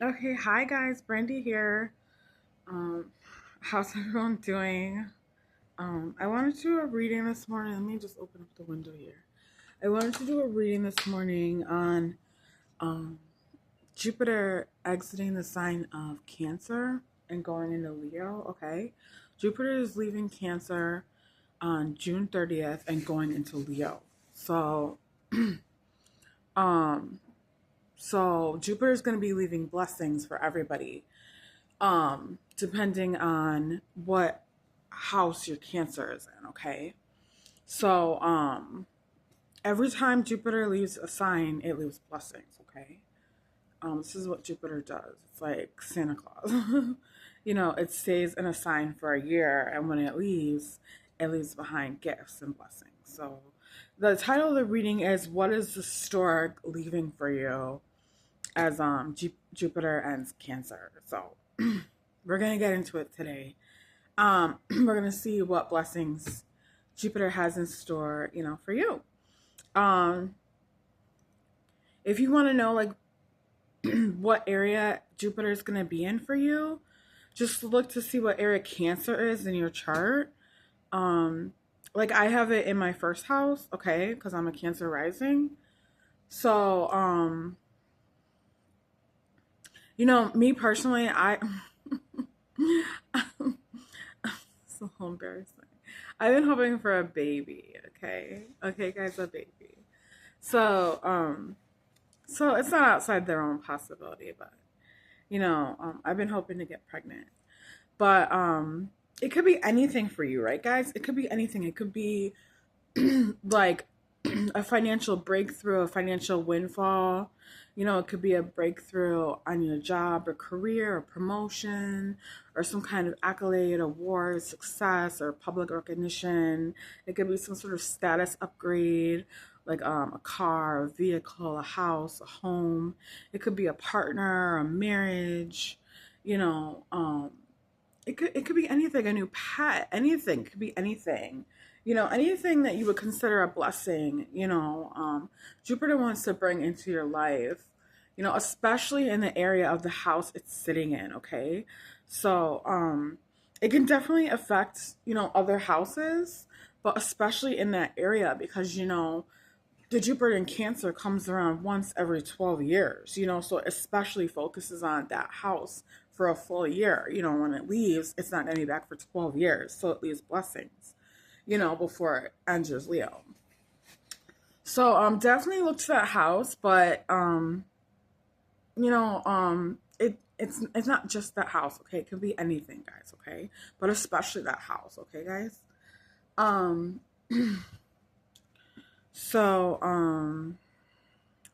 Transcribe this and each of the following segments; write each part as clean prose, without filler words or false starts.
Okay, hi guys, Brandy here. Um, how's everyone doing? I wanted to do a reading this morning. Let me just open up the window here. I wanted to do a reading this morning on um, Jupiter exiting the sign of Cancer and going into Leo. Okay, Jupiter is leaving Cancer on June 30th and going into Leo. So, um, so Jupiter is going to be leaving blessings for everybody depending on what house your Cancer is in, okay? So every time Jupiter leaves a sign, it leaves blessings, okay? This is what Jupiter does. It's like Santa Claus. It stays in a sign for a year, and when it leaves behind gifts and blessings. So the title of the reading is What is the Stork Leaving for You as Jupiter ends Cancer. So we're gonna get into it today. We're gonna see what blessings Jupiter has in store, for you. Um, if you want to know like what area Jupiter is gonna be in for you, just look to see what area Cancer is in your chart. Um, like I have it in my first house, okay, because I'm a Cancer rising. So, me personally, I so embarrassing. I've been hoping for a baby, okay? Okay, guys, a baby. So, so it's not outside their own possibility, but I've been hoping to get pregnant. But it could be anything for you, right, guys? It could be anything. It could be like a financial breakthrough, a financial windfall. It could be a breakthrough on your job or career or promotion or some kind of accolade, award, success, or public recognition. It could be some sort of status upgrade, like a car, a vehicle, a house, a home. It could be a partner, a marriage, you know, um, it could be anything, a new pet, anything. It could be anything. Anything that you would consider a blessing, Jupiter wants to bring into your life, especially in the area of the house it's sitting in, okay? So, it can definitely affect, other houses, but especially in that area because, the Jupiter in Cancer comes around once every 12 years, so it especially focuses on that house for a full year. When it leaves, it's not going to be back for 12 years. So it leaves blessings, before it enters Leo. So definitely look to that house, but it's not just that house, okay? It could be anything, guys, okay? But especially that house, okay, guys? Um so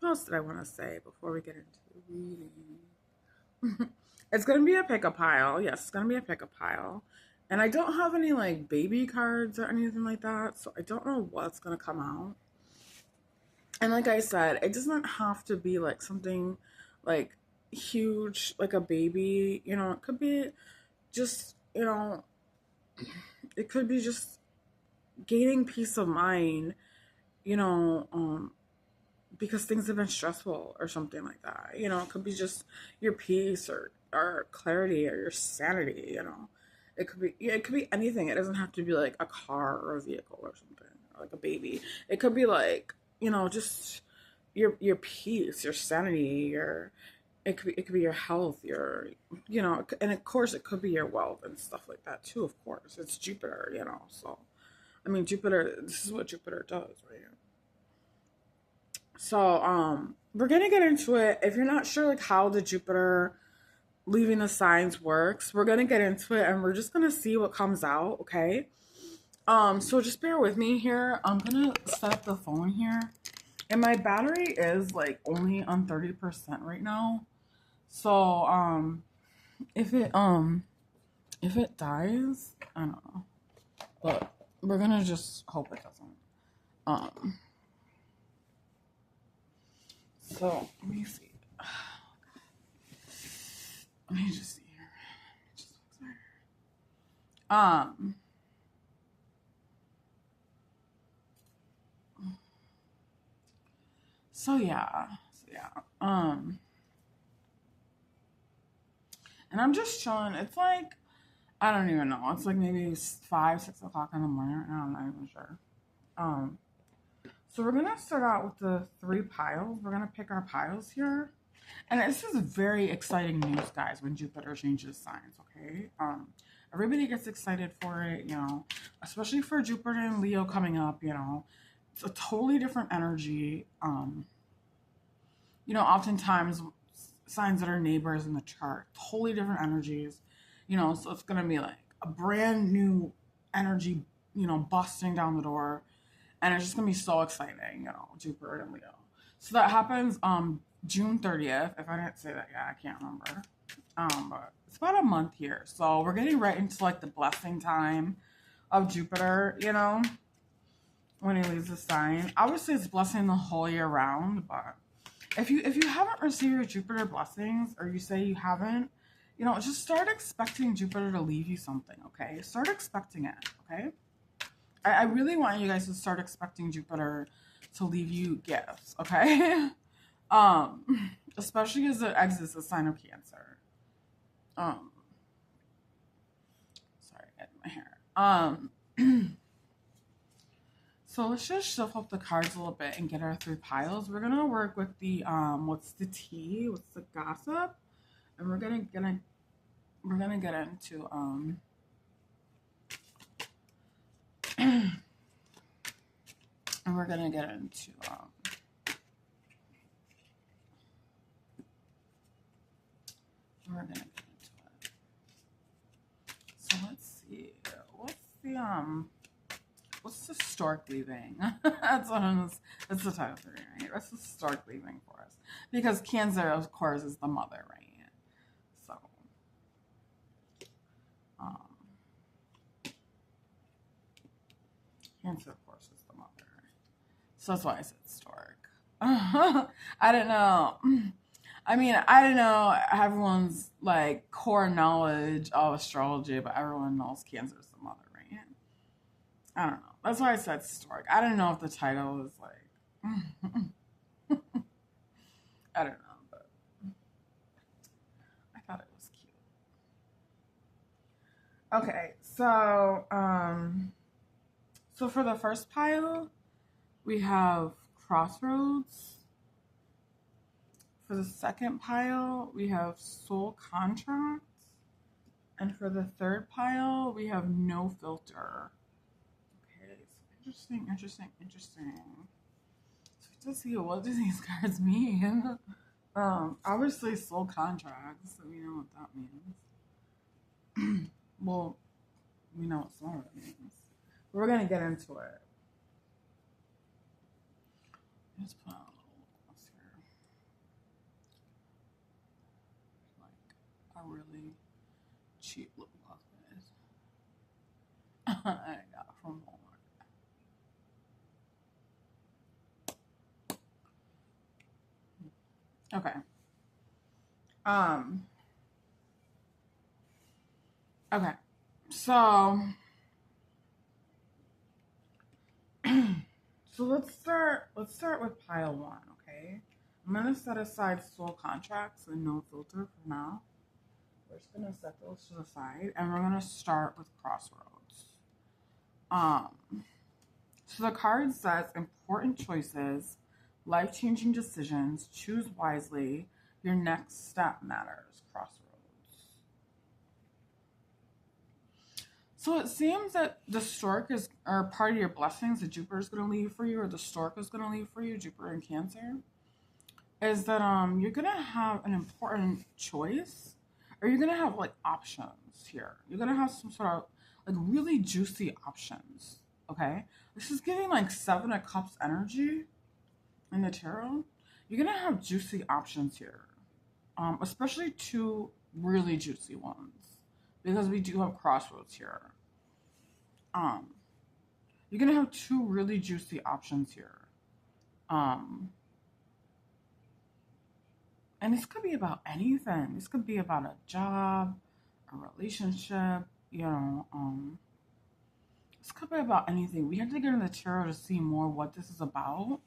what else did I want to say before we get into the reading? It's gonna be a pick a pile. Yes, it's gonna be a pick a pile. And I don't have any like baby cards or anything like that, so I don't know what's gonna come out. And like I said, it doesn't have to be like something like huge, like a baby. It could be just, it could be just gaining peace of mind, you know, um, because things have been stressful or something like that. It could be just your peace or clarity or your sanity, It could be anything. It doesn't have to be like a car or a vehicle or something, or like a baby. It could be like, just your peace, your sanity, it could be your health, and of course it could be your wealth and stuff like that too, of course. It's Jupiter, so I mean Jupiter, this is what Jupiter does, right? So, we're gonna get into it. If you're not sure like how the Jupiter leaving the signs works, we're gonna get into it and we're just gonna see what comes out, okay? So just bear with me here. I'm gonna set up the phone here. And my battery is like only on 30% right now. So, if it dies, I don't know. But we're gonna just hope it doesn't. Um, so let me see. Let me just see here. Just um, so yeah. So yeah. And I'm just chilling. It's like, I don't even know. It's like maybe 5, 6 o'clock in the morning right now. I'm not even sure. Um, so we're gonna start out with the 3 piles. We're gonna pick our piles here. And this is very exciting news, guys, when Jupiter changes signs, okay? Everybody gets excited for it, you know, especially for Jupiter and Leo coming up, you know. It's a totally different energy. You know, oftentimes signs that are neighbors in the chart, totally different energies, you know, so it's going to be like a brand new energy, you know, busting down the door, and it's just going to be so exciting, you know, Jupiter and Leo. So that happens June 30th. If I didn't say that yet, I can't remember. But it's about a month here. So we're getting right into like the blessing time of Jupiter, you know, when he leaves the sign. Obviously it's blessing the whole year round, but if you haven't received your Jupiter blessings, or you say you haven't, you know, just start expecting Jupiter to leave you something, okay? Start expecting it, okay? I really want you guys to start expecting Jupiter to leave you gifts, okay? Especially as it exits the sign of Cancer. Sorry, getting my hair. So let's just shuffle up the cards a little bit and get our 3 piles. We're gonna work with the what's the tea? What's the gossip? And we're gonna get into and we're gonna get into we're gonna get into it. So let's see. What's the stork leaving? That's the title of the reading, right? What's the stork leaving for us? Because Cancer, of course, is the mother, right? So, Cancer, of course, is the mother. So that's why I said stork. I don't know. I mean, I don't know everyone's like core knowledge of astrology, but everyone knows Cancer is the mother, right? I don't know. That's why I said stork. I don't know if the title is like, I don't know, but I thought it was cute. Okay, so for the first pile, we have Crossroads. For the second pile, we have Soul Contract. And for the third pile, we have No Filter. Okay, so interesting. So let's see, what do these cards mean? Obviously Soul Contract, so we know what that means. Well, we know what some of it means. We're gonna get into it. Let's put on a little gloss here. Like a really cheap lip gloss is. I got from Walmart. Okay. Okay. So let's start with pile 1, okay? I'm gonna set aside Soul Contracts and No Filter for now. We're just gonna set those to the side, and we're gonna start with Crossroads. So the card says important choices, life-changing decisions, choose wisely, your next step matters, Crossroads. So it seems that the stork or part of your blessings that Jupiter is going to leave for you, or the stork is going to leave for you, Jupiter and Cancer, is that you're going to have an important choice, or you're going to have like options here. You're going to have some sort of like really juicy options, okay? This is giving like 7 of Cups energy in the tarot. You're going to have juicy options here, especially 2 really juicy ones, because we do have Crossroads here. You're going to have 2 really juicy options here. And this could be about anything. This could be about a job, a relationship, you know, this could be about anything. We have to get in the tarot to see more what this is about.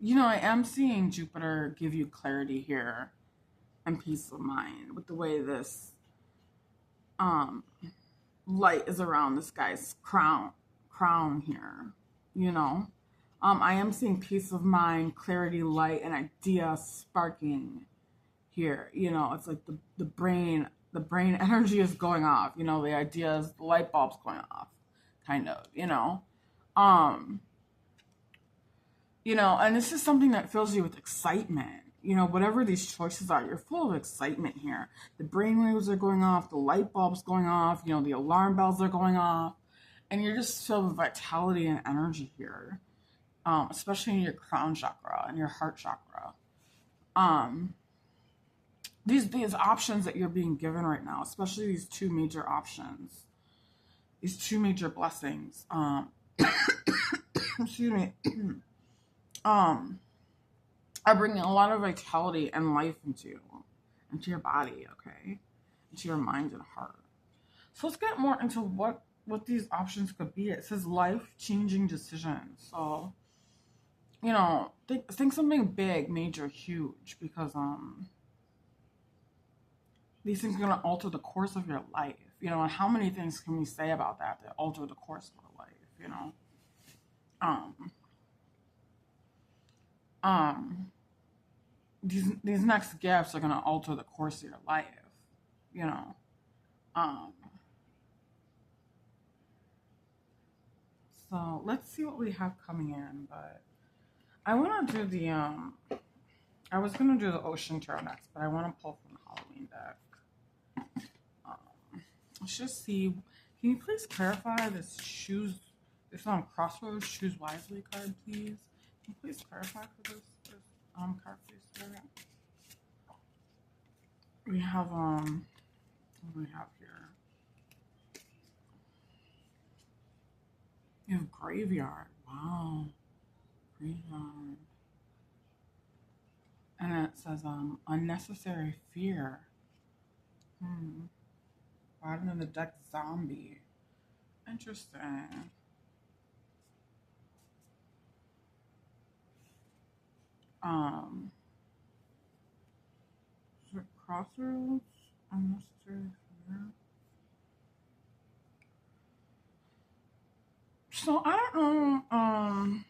I am seeing Jupiter give you clarity here and peace of mind with the way this um light is around this guy's crown here, you know. I am seeing peace of mind, clarity, light, and idea sparking here. It's like the brain energy is going off, the ideas, the light bulbs going off, kind of, Um, and this is something that fills you with excitement. Whatever these choices are, you're full of excitement here. The brainwaves are going off, the light bulbs going off, the alarm bells are going off, and you're just filled with vitality and energy here, especially in your crown chakra and your heart chakra. These options that you're being given right now, especially these two major options, these two major blessings, excuse me, are bringing a lot of vitality and life into your body, okay, into your mind and heart. So let's get more into what these options could be. It says life-changing decisions. So, think something big, major, huge, because these things are gonna alter the course of your life. And how many things can we say about that alter the course of our life? These next gifts are gonna alter the course of your life. You know. So let's see what we have coming in, but I want to do the I was gonna do the Ocean Tarot next, but I want to pull from the Halloween deck. Let's just see. Can you please clarify this Crossroads Choose Wisely card, please? Can you please clarify for this card, please? We have what do we have here? You have Graveyard. Wow. Graveyard. And it says unnecessary fear. Bottom of the deck, Zombie. Interesting. Is it Crossroads? Unnecessary fear. So I don't know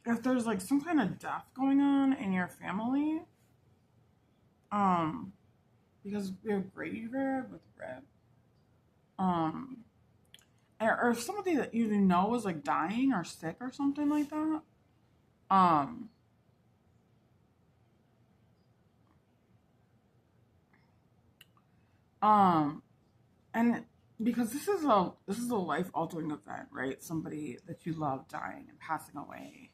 if there's like some kind of death going on in your family. Because we have Graveyard with red. Or if somebody that you know is like dying or sick or something like that. And because this is a life altering event, right? Somebody that you love dying and passing away.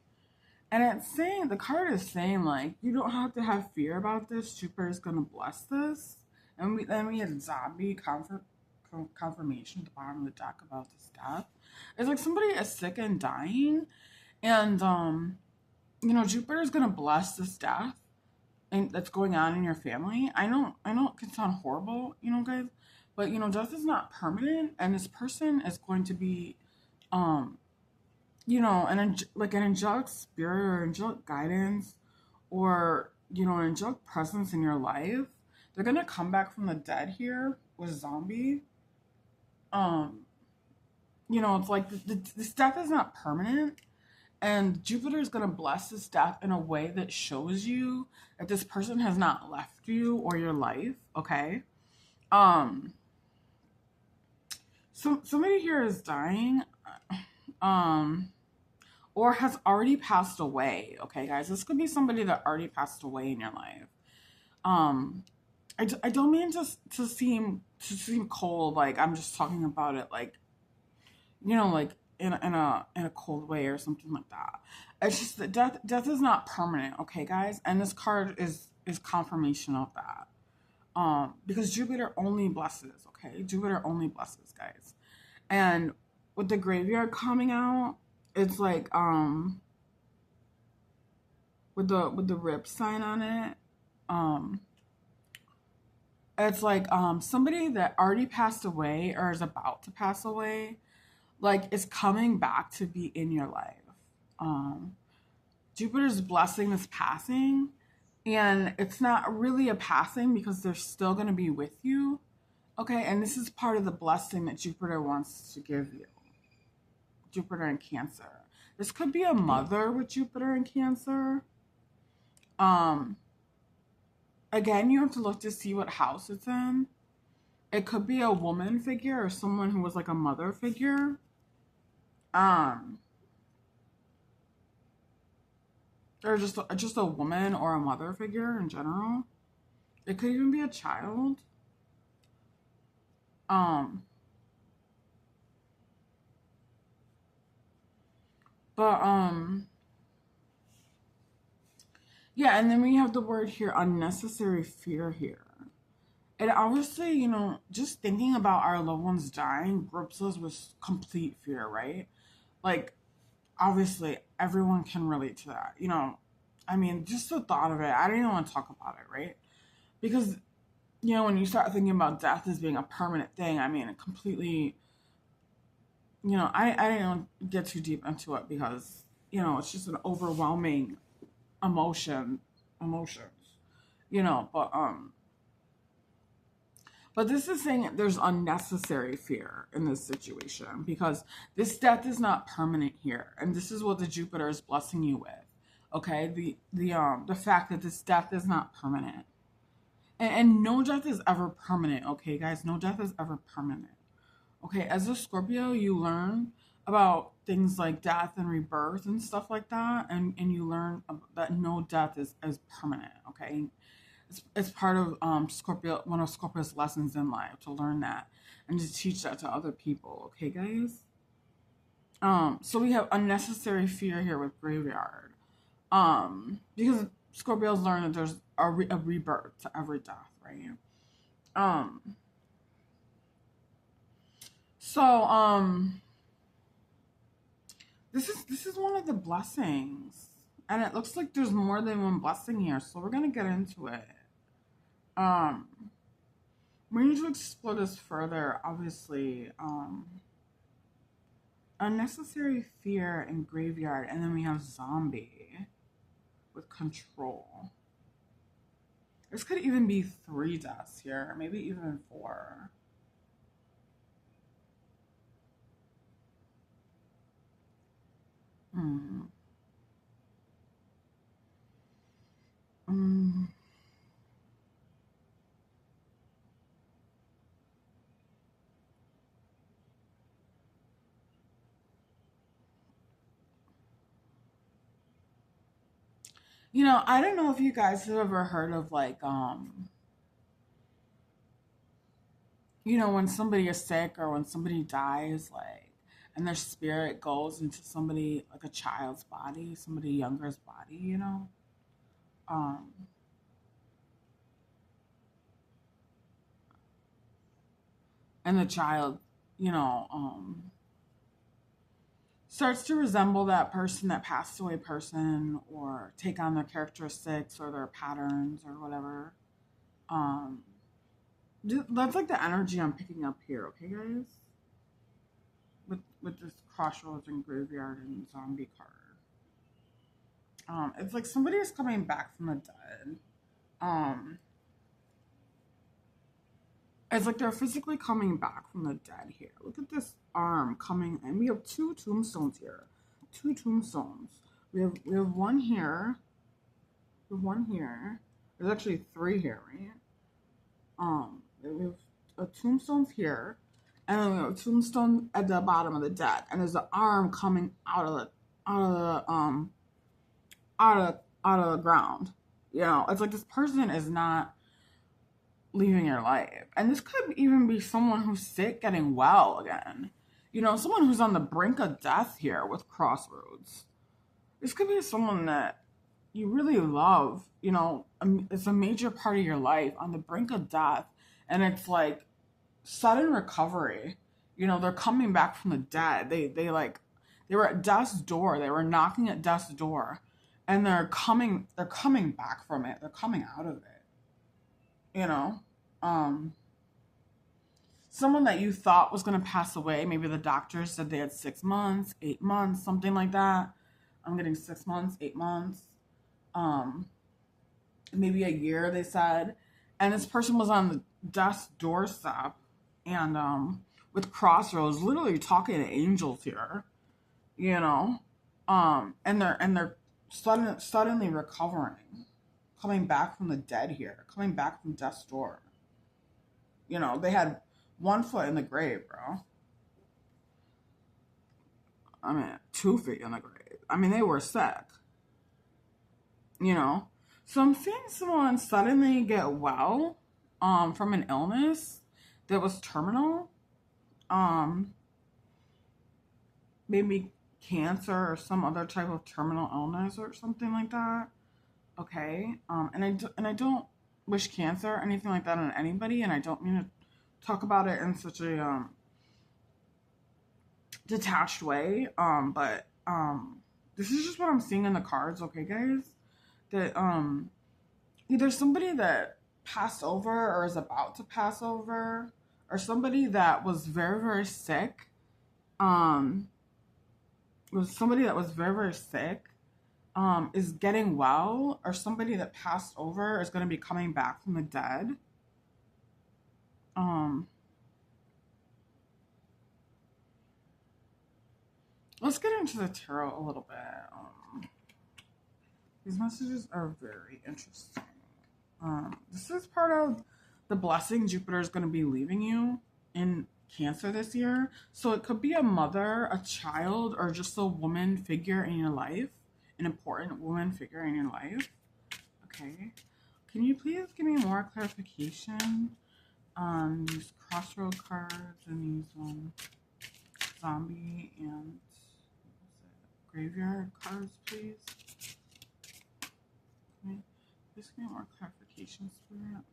And it's saying, the card is saying, like, you don't have to have fear about this. Jupiter is going to bless this. And then we had Zombie confirmation at the bottom of the deck about this death. It's like somebody is sick and dying. And, Jupiter is going to bless this death and that's going on in your family. I know it can sound horrible, guys. But, death is not permanent. And this person is going to be... an angelic spirit or angelic guidance or, an angelic presence in your life. They're going to come back from the dead here with Zombie. It's like this death is not permanent. And Jupiter is going to bless this death in a way that shows you that this person has not left you or your life, okay? So somebody here is dying. Or has already passed away. Okay, guys, this could be somebody that already passed away in your life. I don't mean to seem cold, like I'm just talking about it, like, like in a cold way or something like that. It's just that death is not permanent. Okay, guys, and this card is confirmation of that. Because Jupiter only blesses. Okay, Jupiter only blesses, guys, and with the Graveyard coming out. It's like with the rip sign on it. It's like somebody that already passed away or is about to pass away, like is coming back to be in your life. Jupiter's blessing this passing, and it's not really a passing because they're still going to be with you. Okay, and this is part of the blessing that Jupiter wants to give you. Jupiter and Cancer. This could be a mother with Jupiter and Cancer. Again, you have to look to see what house it's in. It could be a woman figure or someone who was like a mother figure. Or just a woman or a mother figure in general. It could even be a child. Yeah, and then we have the word here, unnecessary fear here. And obviously, you know, just thinking about our loved ones dying grips us with complete fear, right? Like, obviously, everyone can relate to that. You know, I mean, just the thought of it, I don't even want to talk about it, right? Because, you know, when you start thinking about death as being a permanent thing, I mean, it completely, you know, I didn't get too deep into it because, you know, it's just an overwhelming emotions, you know, but this is saying there's unnecessary fear in this situation because this death is not permanent here, and this is what the Jupiter is blessing you with. Okay, the fact that this death is not permanent, and no death is ever permanent. Okay, guys, no death is ever permanent. Okay, as a Scorpio, you learn about things like death and rebirth and stuff like that, and you learn that no death is permanent. Okay, it's part of Scorpio, one of Scorpio's lessons in life, to learn that and to teach that to other people. Okay, guys. So we have unnecessary fear here with graveyard, because Scorpios learn that there's a rebirth to every death, right? So this is one of the blessings, and it looks like there's more than one blessing here. So we're gonna get into it. We need to explore this further. Obviously, unnecessary fear and graveyard, and then we have zombie with control. This could even be 3 deaths here, maybe even 4. You know, I don't know if you guys have ever heard of like you know, when somebody is sick or when somebody dies, like, and their spirit goes into somebody, like a child's body, somebody younger's body, you know? Um, and the child, you know, starts to resemble that person, that passed away person, or take on their characteristics or their patterns or whatever. Um, that's like the energy I'm picking up here, okay, guys? With this Crossroads and Graveyard and Zombie card. It's like somebody is coming back from the dead. It's like they're physically coming back from the dead here. Look at this arm coming, and we have 2 tombstones here. 2 tombstones. We have one here. We have one here. There's actually 3 here, right? We have a tombstone here, and then we have a tombstone at the bottom of the dead, and there's an arm coming out of the ground. You know, it's like this person is not leaving your life, and this could even be someone who's sick getting well again. You know, someone who's on the brink of death here with Crossroads. This could be someone that you really love. You know, it's a major part of your life on the brink of death, and it's like sudden recovery. You know, they're coming back from the dead. They were at death's door. They were knocking at death's door, and they're coming back from it. They're coming out of it. You know, someone that you thought was going to pass away. Maybe the doctor said they had 6 months, 8 months, something like that. I'm getting 6 months, 8 months, um, maybe a year, they said. And this person was on the death's doorstep and with Crossroads, literally talking to angels here, you know. And they're suddenly recovering, coming back from the dead here, coming back from death's door. You know, they had one foot in the grave, bro. I mean, 2 feet in the grave. I mean, they were sick, you know. So I'm seeing someone suddenly get well, from an illness that was terminal, um, maybe cancer or some other type of terminal illness or something like that. Okay, and I don't wish cancer or anything like that on anybody, and I don't mean to talk about it in such a detached way. But this is just what I'm seeing in the cards, okay, guys? That either somebody that passed over or is about to pass over, or somebody that was very, very sick. It was somebody that was very, very sick. Is getting well, or somebody that passed over is going to be coming back from the dead. Let's get into the tarot a little bit. These messages are very interesting. This is part of the blessing Jupiter is going to be leaving you in Cancer this year. So it could be a mother, a child, or just a woman figure in your life, an important woman figure in your life. Okay. Can you please give me more clarification on these crossroad cards and these zombie and graveyard cards, please? Please give me more clarification, Spirit.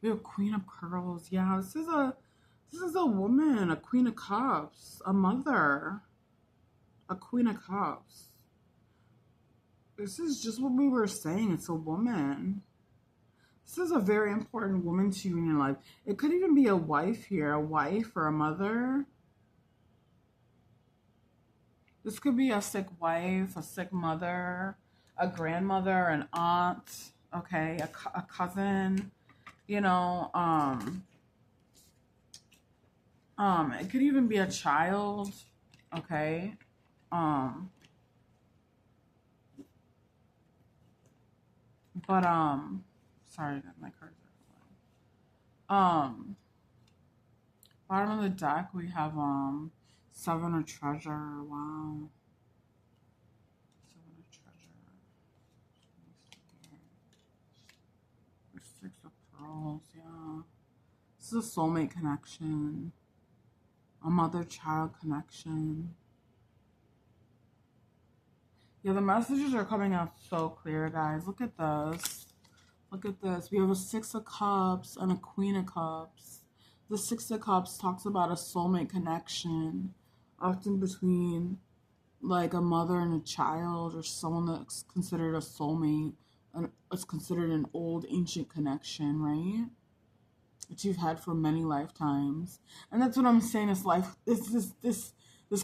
We have Queen of Curls. Yeah, this is a woman, a Queen of Cups, a mother, a Queen of Cups. This is just what we were saying. It's a woman. This is a very important woman to you in your life. It could even be a wife here, a wife or a mother. This could be a sick wife, a sick mother, a grandmother, an aunt, okay, a cousin, you know, it could even be a child, okay, but, sorry, my cards are flying. Bottom of the deck, we have, Seven of Treasure, wow. Seven of Treasure. Six of Pearls, yeah. This is a soulmate connection. A mother-child connection. Yeah, the messages are coming out so clear, guys. Look at this. Look at this. We have a Six of Cups and a Queen of Cups. The Six of Cups talks about a soulmate connection, often between like a mother and a child, or someone that's considered a soulmate, and it's considered an old ancient connection, right? That you've had for many lifetimes. And that's what I'm saying, is life, this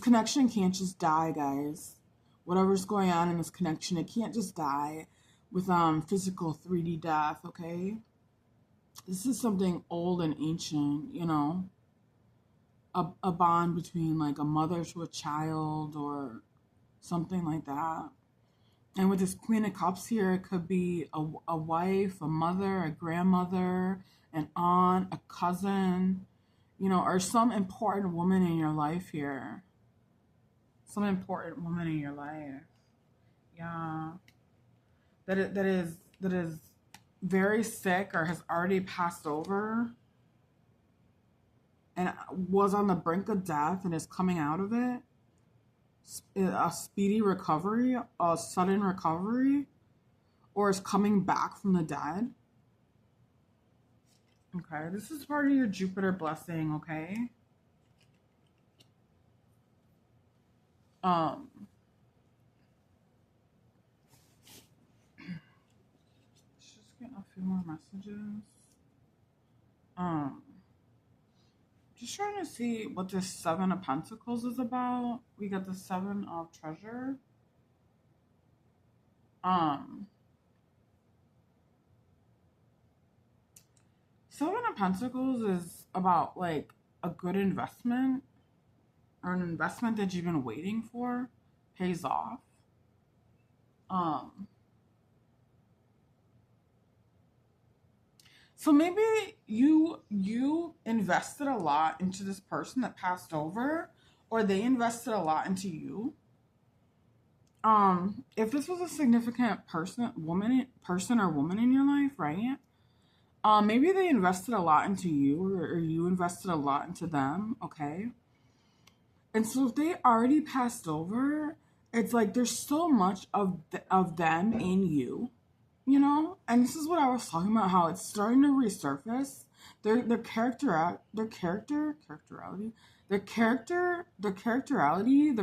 connection can't just die, guys. Whatever's going on in this connection, it can't just die with physical 3D death, okay? This is something old and ancient, you know, a bond between like a mother to a child or something like that. And with this Queen of Cups here, it could be a wife, a mother, a grandmother, an aunt, a cousin, you know, or some important woman in your life here. Some important woman in your life. Yeah. That is very sick or has already passed over and was on the brink of death and is coming out of it. A speedy recovery, a sudden recovery, or is coming back from the dead. Okay, this is part of your Jupiter blessing, okay? Just get a few more messages. Just trying to see what this Seven of Pentacles is about. We got the Seven of Treasure. Um, Seven of Pentacles is about like a good investment or an investment that you've been waiting for pays off. Um, so maybe you invested a lot into this person that passed over, or they invested a lot into you. If this was a significant person or woman in your life, right? Maybe they invested a lot into you, or you invested a lot into them, okay? And so if they already passed over, it's like there's so much of them in you, you know. And this is what I was talking about, how it's starting to resurface. Their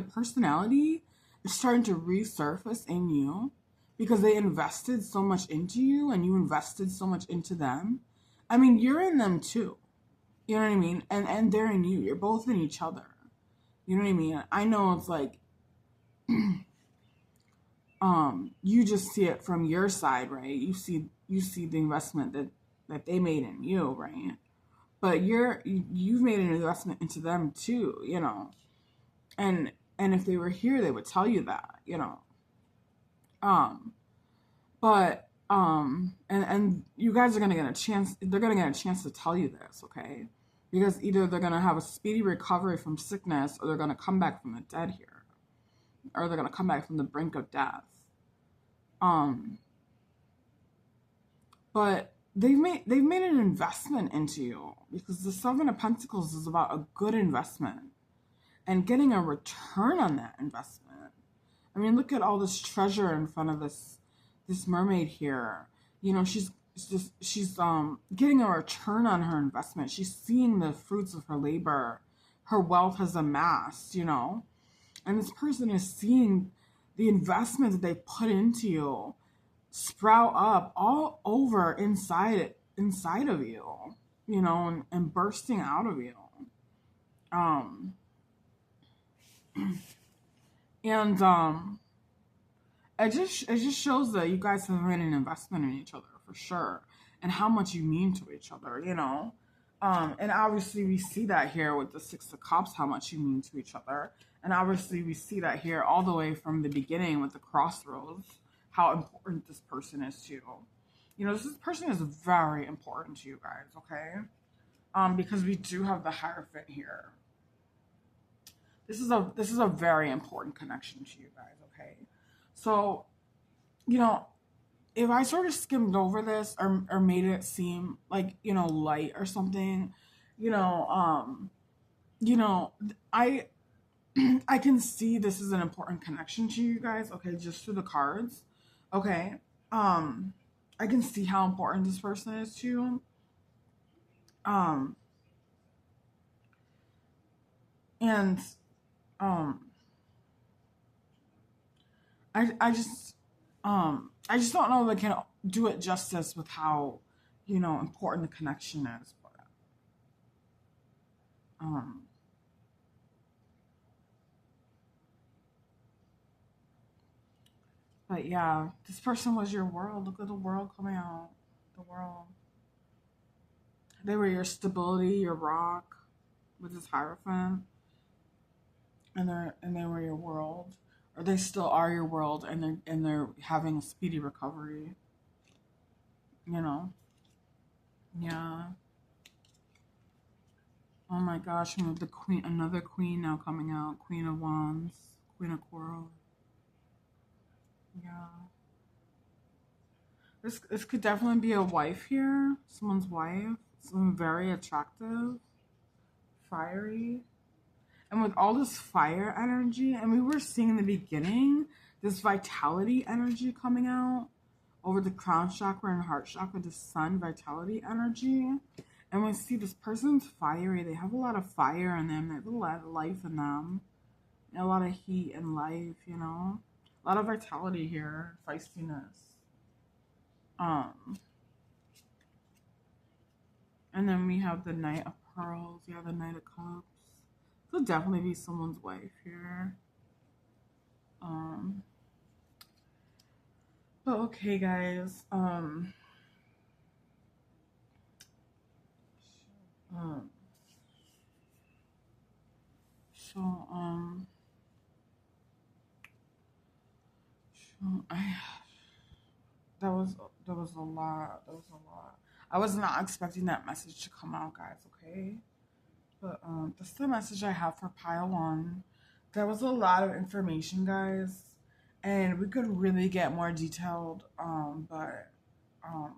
personality is starting to resurface in you because they invested so much into you and you invested so much into them. I mean, you're in them too. You know what I mean? And they're in you. You're both in each other. You know what I mean? I know it's like you just see it from your side, right? You see the investment that they made in you, right? But you've made an investment into them too, you know. And if they were here, they would tell you that, you know. But and you guys are gonna get a chance. They're gonna get a chance to tell you this, okay? Because either they're gonna have a speedy recovery from sickness, or they're gonna come back from the dead here, or they're gonna come back from the brink of death. But they've made an investment into you, because the Seven of Pentacles is about a good investment and getting a return on that investment. I mean, look at all this treasure in front of this mermaid here. You know, she's getting a return on her investment. She's seeing the fruits of her labor. Her wealth has amassed, you know. And this person is seeing the investment that they put into you sprout up all over inside of you, you know, and bursting out of you. It just shows that you guys have made an investment in each other for sure, and how much you mean to each other, you know. And obviously we see that here with the Six of Cups, how much you mean to each other. And obviously we see that here all the way from the beginning with the Crossroads, how important this person is to you. You know, this person is very important to you guys, okay? Because we do have the Hierophant here. This is a very important connection to you guys, okay? So, you know, if I sort of skimmed over this or made it seem like, you know, light or something, you know, I I can see this is an important connection to you guys, okay, just through the cards. Okay. I can see how important this person is to you. And I just I just don't know if I can do it justice with how, you know, important the connection is. But yeah, this person was your world. Look at the world coming out. The world. They were your stability, your rock, with this Hierophant, and they were your world, or they still are your world, and they're having a speedy recovery. You know, yeah. Oh my gosh, we have the queen, another queen now coming out. Queen of Wands, Queen of Coral. Yeah. This could definitely be a wife here. Someone's wife. Someone very attractive. Fiery. And with all this fire energy, and we were seeing in the beginning this vitality energy coming out over the crown chakra and heart chakra, the sun vitality energy. And we see this person's fiery. They have a lot of fire in them. They have a lot of life in them. A lot of heat and life, you know. A lot of vitality here. Feistiness. And then we have the Knight of Pearls. Yeah, the Knight of Cups. Could definitely be someone's wife here. But okay, guys. Um. So so I that was a lot. That was a lot. I was not expecting that message to come out, guys. Okay. But that's the message I have for pile one. There was a lot of information, guys, and we could really get more detailed. But um,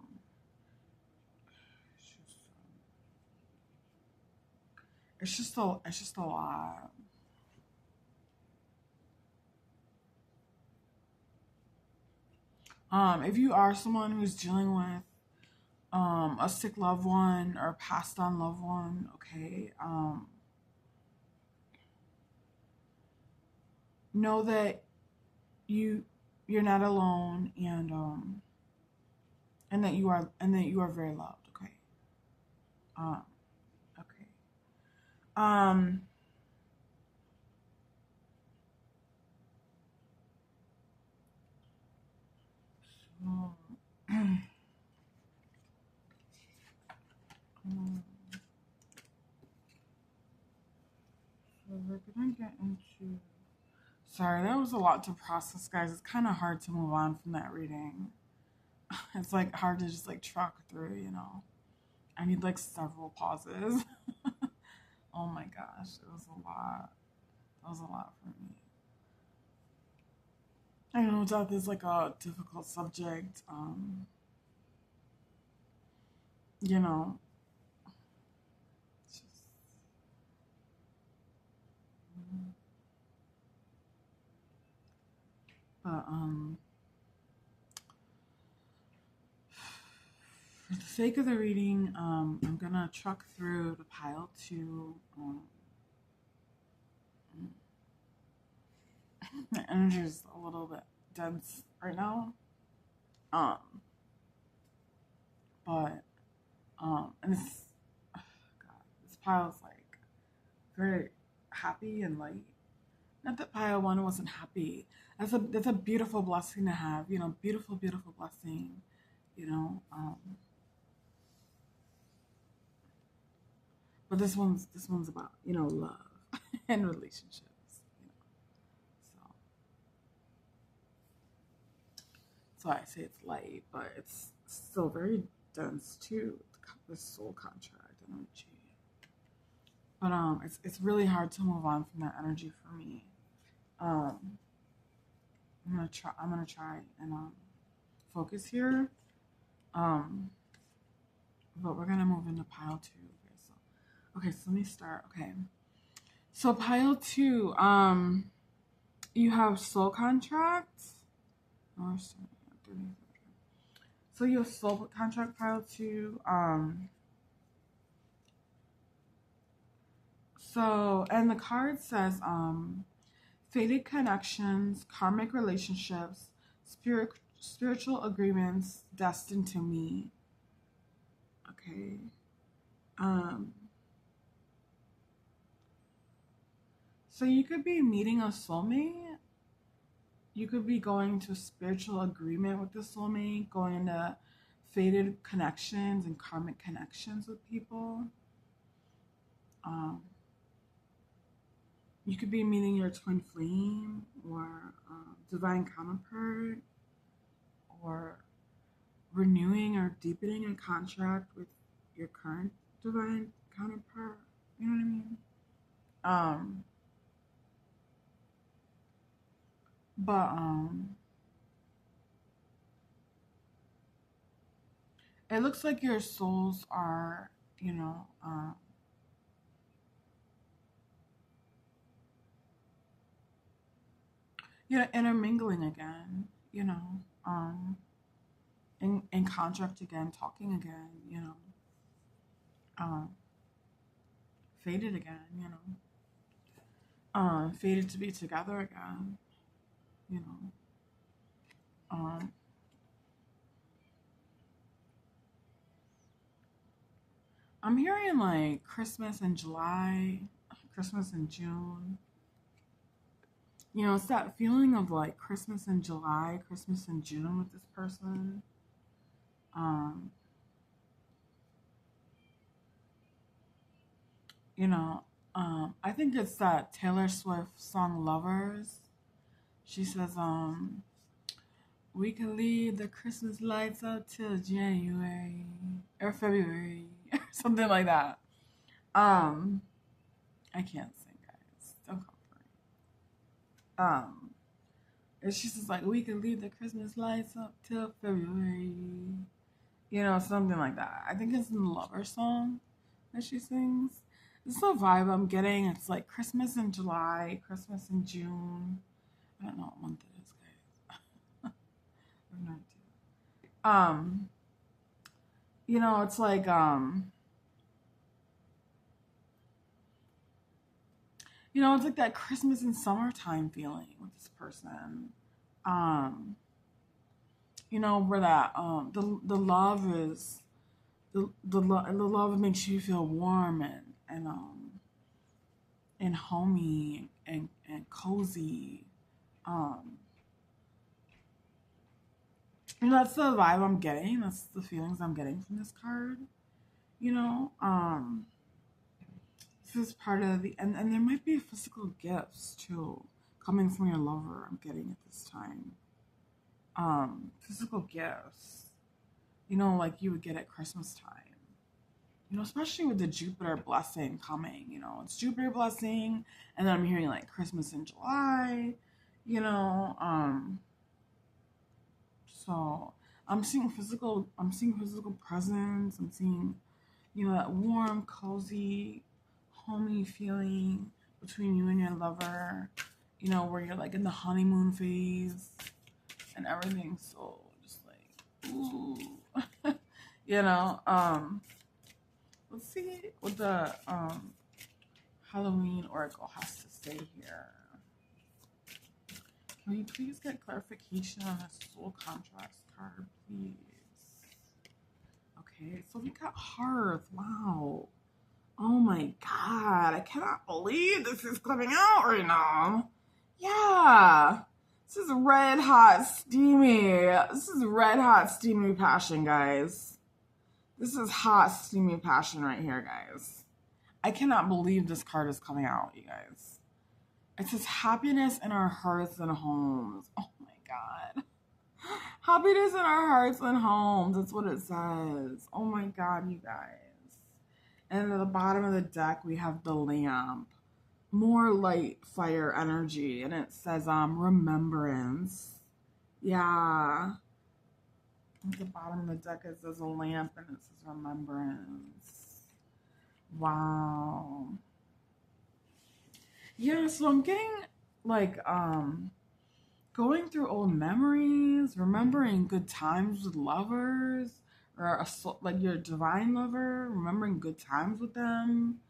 it's just a lot. If you are someone who's dealing with a sick loved one or a passed on loved one, okay, know that you you're not alone, and that you are very loved. Okay. Um. Okay. Um. So, um, so we're gonna get into. Sorry, that was a lot to process, guys. It's kind of hard to move on from that reading. It's like hard to just like truck through, you know. I need like several pauses. Oh my gosh, it was a lot. That was a lot for me. I know death is like a difficult subject. You know, it's just, but for the sake of the reading, I'm gonna truck through the pile two. My energy is a little bit dense right now. Um, but and this, God, this pile is like very happy and light. Not that pile one wasn't happy. That's a beautiful blessing to have. You know, beautiful, beautiful blessing. You know, but this one's about love and relationships. You know, so that's why I say it's light, but it's still very dense too. The soul contract energy. But it's really hard to move on from that energy for me. Um, I'm gonna try and focus here. Um, but we're gonna move into pile two. Okay, so let me start. Okay, so pile two. You have soul contracts. Oh, so you have soul contract pile two. So and the card says faded connections, karmic relationships, spiritual agreements destined to me. Okay. Um, so you could be meeting a soulmate. You could be going to a spiritual agreement with the soulmate, going into faded connections and karmic connections with people. Um, you could be meeting your twin flame or divine counterpart, or renewing or deepening a contract with your current divine counterpart. You know what I mean? Um, but it looks like your souls are, intermingling again. In contract again, talking again. Um, faded again. Faded to be together again. You know. Um, I'm hearing like Christmas in July, Christmas in June. You know, it's that feeling of like Christmas in July, Christmas in June with this person. Um, you know, I think it's that Taylor Swift song Lovers. She says, we can leave the Christmas lights up till January or February or something like that. Um, I can't sing, guys. Don't come for me. And she's just like, we can leave the Christmas lights up till February. You know, something like that. I think it's in the Lover song that she sings. This is the vibe I'm getting. It's like Christmas in July, Christmas in June. I don't know what month it is, guys. I have no idea. You know, it's like, you know, it's like that Christmas and summertime feeling with this person. Um, you know, where that the love is the love makes you feel warm and homey and cozy. Um, and that's the vibe I'm getting. That's the feelings I'm getting from this card. You know, this is part of and there might be physical gifts too coming from your lover. I'm getting at this time. Physical gifts. You know, like you would get at Christmas time. You know, especially with the Jupiter blessing coming. You know, it's Jupiter blessing, and then I'm hearing like Christmas in July. You know, so I'm seeing physical. I'm seeing physical presence. I'm seeing, you know, that warm, cozy, homey feeling between you and your lover. You know, where you're like in the honeymoon phase and everything. So just like, ooh, you know. Let's see what the Halloween Oracle has to say here. Can you please get clarification on this soul contrast card, please? Okay, so we got Hearth. Wow. Oh my god. I cannot believe this is coming out right now. Yeah. This is red hot steamy. This is red hot steamy passion, guys. This is hot steamy passion right here, guys. I cannot believe this card is coming out, you guys. It says happiness in our hearts and homes. Oh my god. Happiness in our hearts and homes. That's what it says. Oh my god, you guys. And at the bottom of the deck, we have the lamp. More light, fire energy. And it says, remembrance. Yeah. At the bottom of the deck, it says a lamp and it says remembrance. Wow. Yeah, so I'm getting like going through old memories, remembering good times with lovers, or like your divine lover, remembering good times with them.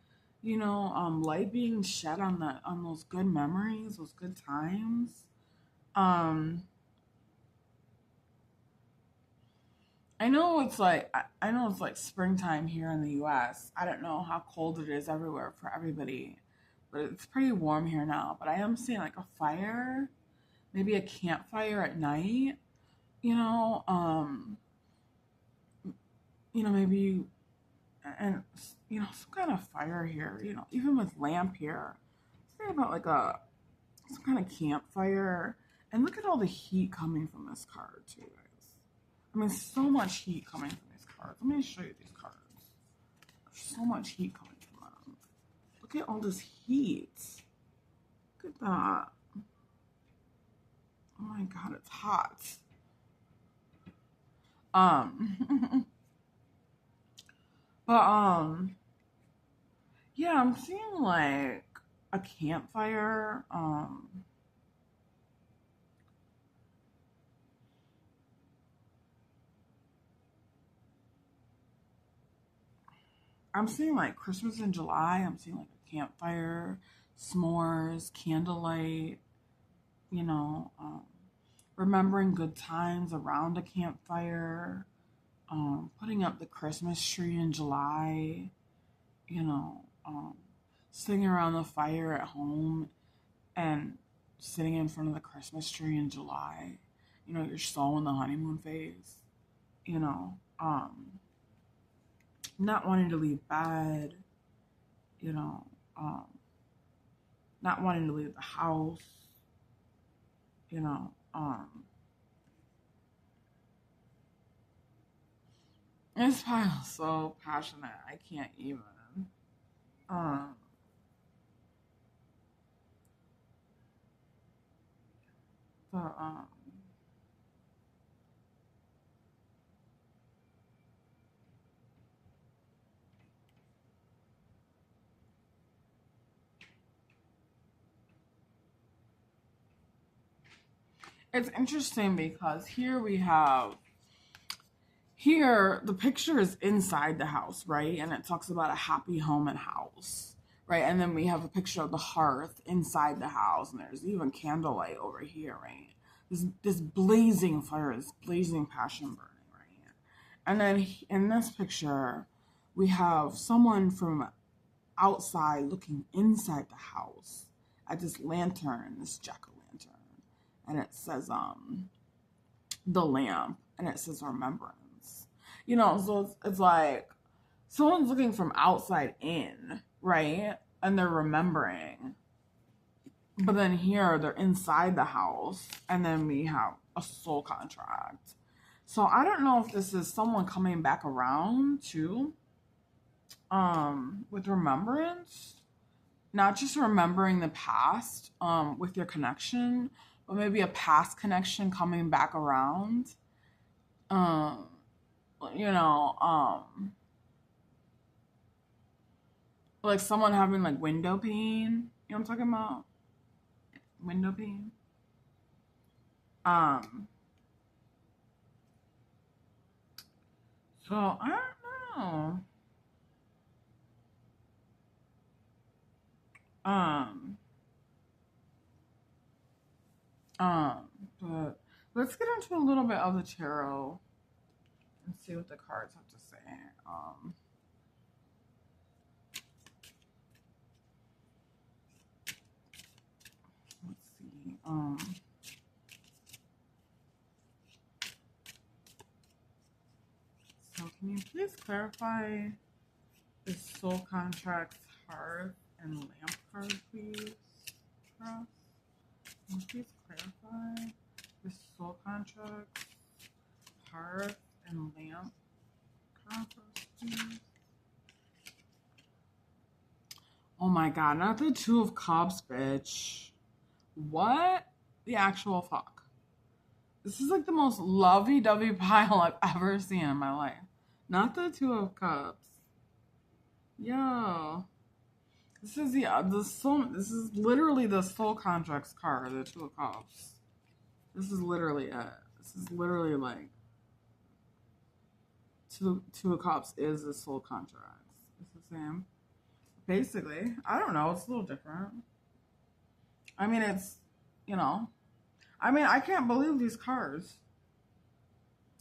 You know, light being shed on those good memories, those good times. I know it's like springtime here in the U.S. I don't know how cold it is everywhere for everybody, but it's pretty warm here now. But I am seeing like a fire, maybe a campfire at night. You know, maybe, and you know, some kind of fire here. You know, even with lamp here, it's about like some kind of campfire. And look at all the heat coming from this card too, guys. I mean, so much heat coming from these cards. Let me show you these cards. There's so much heat coming from them. Look at all this heat. Look at that. Oh my god, it's hot. But yeah, I'm seeing like a campfire. I'm seeing like Christmas in July. I'm seeing like a campfire, s'mores, candlelight, you know, remembering good times around a campfire, putting up the Christmas tree in July, you know, sitting around the fire at home and sitting in front of the Christmas tree in July. You know, you're so in the honeymoon phase. You know, not wanting to leave bed. You know, not wanting to leave the house. You know, it's probably so passionate. I can't even. Um, but it's interesting because here the picture is inside the house, right? And it talks about a happy home and house, right? And then we have a picture of the hearth inside the house, and there's even candlelight over here, right? This blazing fire, this blazing passion burning, right? And then in this picture, we have someone from outside looking inside the house at this lantern, this jack-o'-lantern, and it says the lamp, and it says remembrance. You know, so it's like someone's looking from outside in, right? And they're remembering. But then here they're inside the house, and then we have a soul contract. So I don't know if this is someone coming back around too, with remembrance, not just remembering the past, with your connection, but maybe a past connection coming back around. Um, you know, like someone having like window pain. You know what I'm talking about? Window pain. Um, so I don't know. Um, but let's get into a little bit of the tarot and see what the cards have to say. Let's see. So can you please clarify the soul contracts, hearth, and lamp card, please, for us? Can you please clarify the soul contracts, hearth, and lamp card for us, please? Oh my god, not the Two of Cups, bitch. What the actual fuck? This is like the most lovey-dovey pile I've ever seen in my life. Not the Two of Cups. Yo. This is the soul. This is literally the soul contracts card, the Two of Cups. This is literally it. This is literally like Two of Cups is the soul contracts. It's the same. Basically, I don't know. It's a little different. I mean, it's, you know, I mean, I can't believe these cards.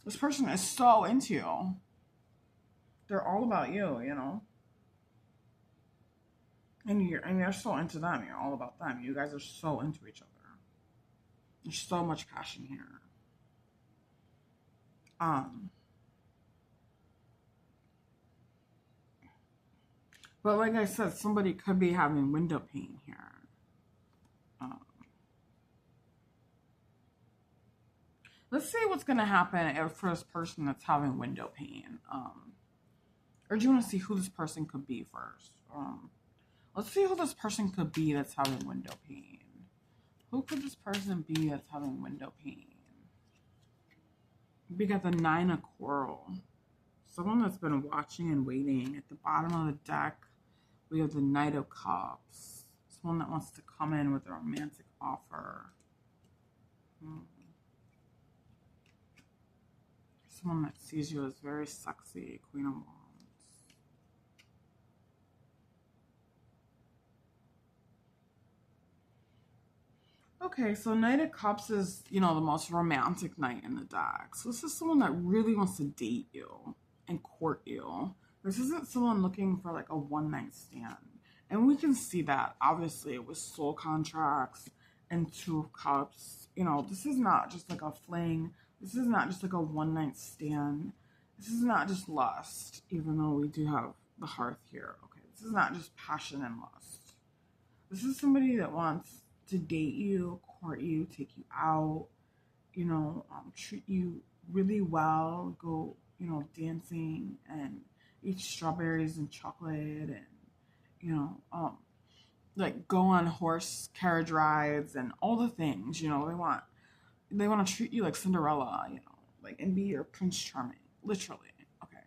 This person is so into you. They're all about you, you know. And you're so into them. You're all about them. You guys are so into each other. There's so much passion here. But like I said, somebody could be having window pain here. Let's see what's gonna happen for this person that's having window pain. Or do you want to see who this person could be first? Let's see who this person could be that's having window pain. Who could this person be that's having window pain? We got the Nine of Coral. Someone that's been watching and waiting. At the bottom of the deck, we have the Knight of Cups. Someone that wants to come in with a romantic offer. Someone that sees you as very sexy, Queen of Wands. Okay, so Knight of Cups is, you know, the most romantic knight in the deck. So this is someone that really wants to date you and court you. This isn't someone looking for like a one-night stand. And we can see that, obviously, with soul contracts and Two of Cups. You know, this is not just like a fling. This is not just like a one-night stand. This is not just lust, even though we do have the hearth here. Okay, this is not just passion and lust. This is somebody that wants to date you, court you, take you out, you know, treat you really well, go, you know, dancing and eat strawberries and chocolate and, you know, like go on horse carriage rides and all the things, you know, they want to treat you like Cinderella, you know, like, and be your Prince Charming, literally. Okay.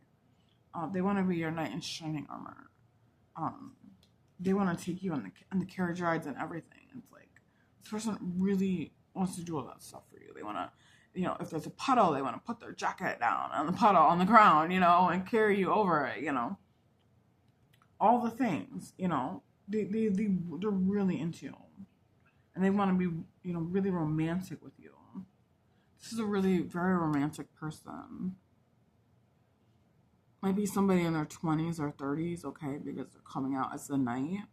They want to be your knight in shining armor. They want to take you on the carriage rides and everything. It's like, this person really wants to do all that stuff for you. They want to, you know, if there's a puddle, they want to put their jacket down on the puddle on the ground, you know, and carry you over it, you know. All the things, you know, they're really into you. And they want to be, you know, really romantic with you. This is a really very romantic person. Might be somebody in their 20s or 30s, okay, because they're coming out as the knight.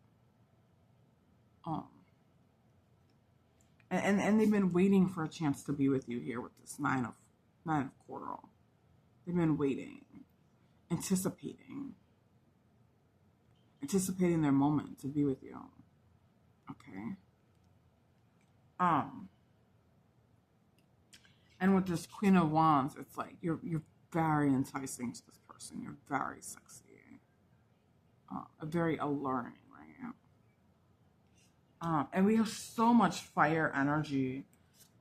And they've been waiting for a chance to be with you here with this nine of coral. They've been waiting, anticipating their moment to be with you. Okay. And with this Queen of Wands, it's like you're very enticing to this person. You're very sexy, very alluring, right? And we have so much fire energy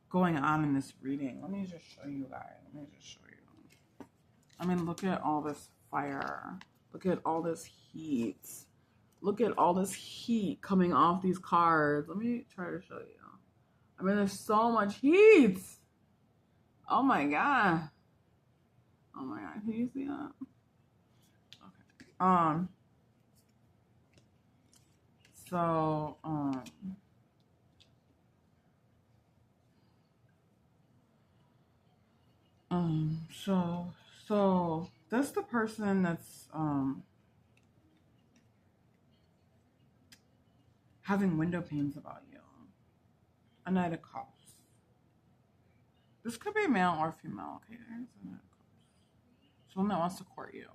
going on in this reading. Let me just show you guys. I mean, look at all this fire. Look at all this heat. Look at all this heat coming off these cards. Let me try to show you. I mean, there's so much heat. Oh my god. Oh my god, can you see that? Okay. So that's the person that's having window panes about you. A Knight of Cups. This could be male or female, okay? There's a Knight of Cups. Someone that wants to court you.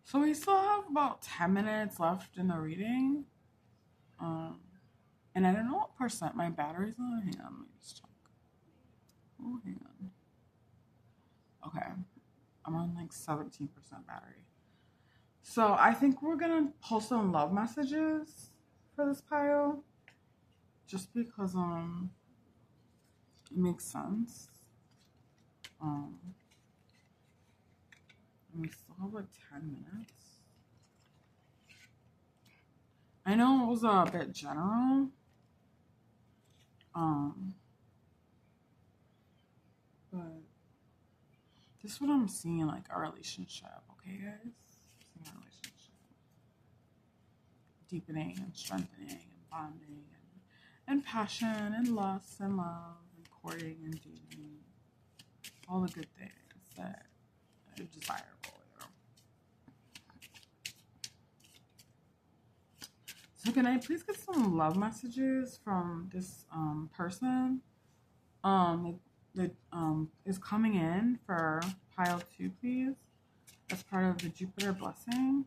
So we still have about 10 minutes left in the reading. And I don't know what percent my battery's on. Hang on, let me just check. Oh, hang on. Okay. I'm on like 17% battery. So I think we're gonna pull some love messages for this pile. Just because it makes sense. And we still have like 10 minutes. I know it was a bit general. But this is what I'm seeing, like a relationship, okay guys? Seeing a relationship. Deepening and strengthening and bonding and passion and lust and love and courting and dating. All the good things that are desirable. So can I please get some love messages from this person that is coming in for pile 2, please, as part of the Jupiter blessing.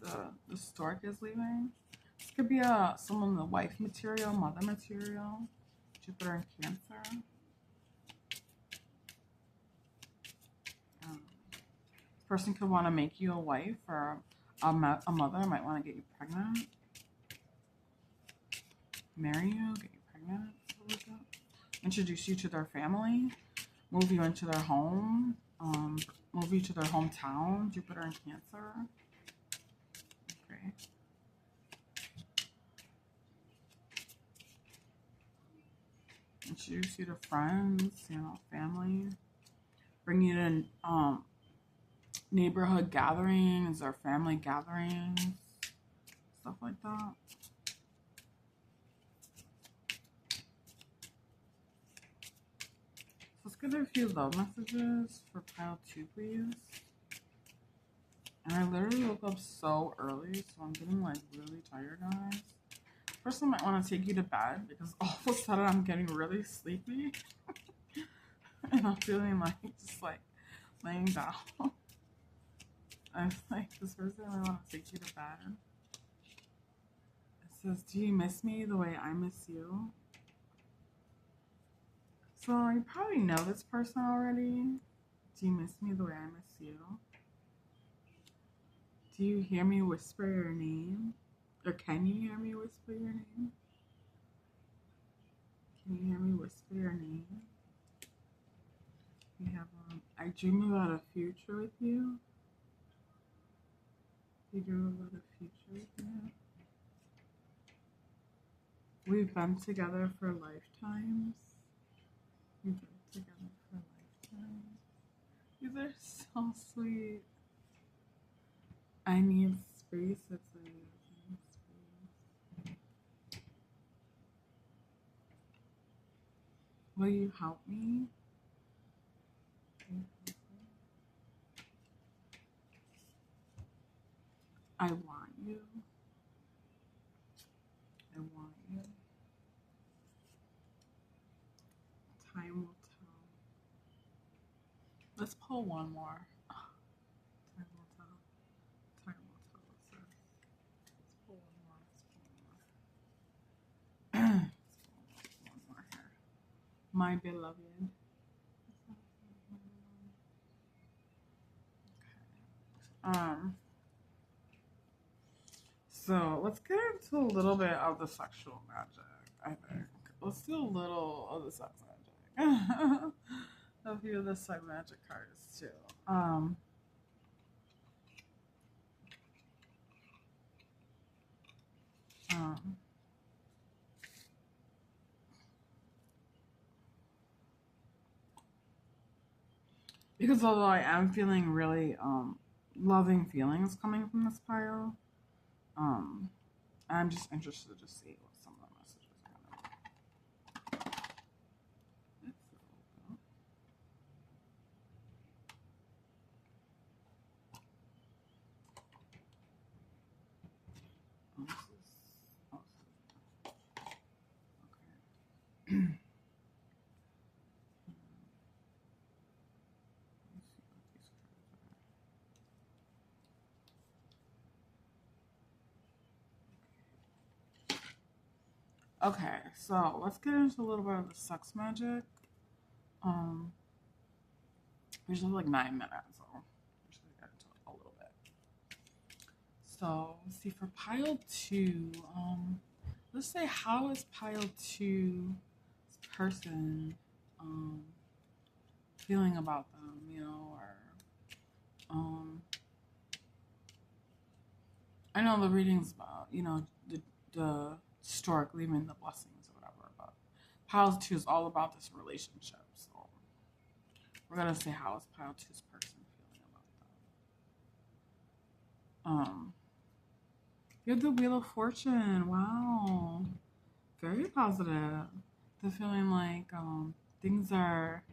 The Stork is leaving. This could be someone, the wife material, mother material, Jupiter and Cancer. This person could want to make you a wife, or a mother might want to get you pregnant, marry you, get you pregnant, like that. Introduce you to their family, move you into their home, move you to their hometown, Jupiter and Cancer. Okay. Introduce you to friends, you know, family. Bring you to neighborhood gatherings or family gatherings, stuff like that. get a few love messages for pile 2, please. And I literally woke up so early, so I'm getting like really tired, guys. First, I might want to take you to bed because all of a sudden I'm getting really sleepy. And I'm feeling like just like laying down. I'm like, this person, I want to take you to bed. It says, do you miss me the way I miss you? So you probably know this person already. Do you miss me the way I miss you? Do you hear me whisper your name? Or can you hear me whisper your name? Can you hear me whisper your name? We have I dream about a future with you. You dream about a future with you. We've been together for lifetimes. We've been together for lifetimes. These are so sweet. I need space. It's like, I need space. Will you help me? I want you. I want you. Time will tell. Let's pull one more. Time will tell. Time will tell us this. Let's pull one more. Let's pull one more here. My beloved. Okay. So let's get into a little bit of the sexual magic, I think. Let's do a little of the sex magic. A few of the sex magic cards too. Because although I am feeling really loving feelings coming from this pile, I'm just interested to see what some of the messages are going to be. Okay, so let's get into a little bit of the sex magic. We just have like 9 minutes, so we're just gonna get into it a little bit. So let's see for pile 2. Let's say, how is pile 2 person feeling about them, you know, or I know the reading's about, you know, the stork leaving the blessings or whatever, but pile 2 is all about this relationship. So we're gonna say, how is pile 2's person feeling about them? You have the Wheel of Fortune. Wow, very positive. They're feeling like things are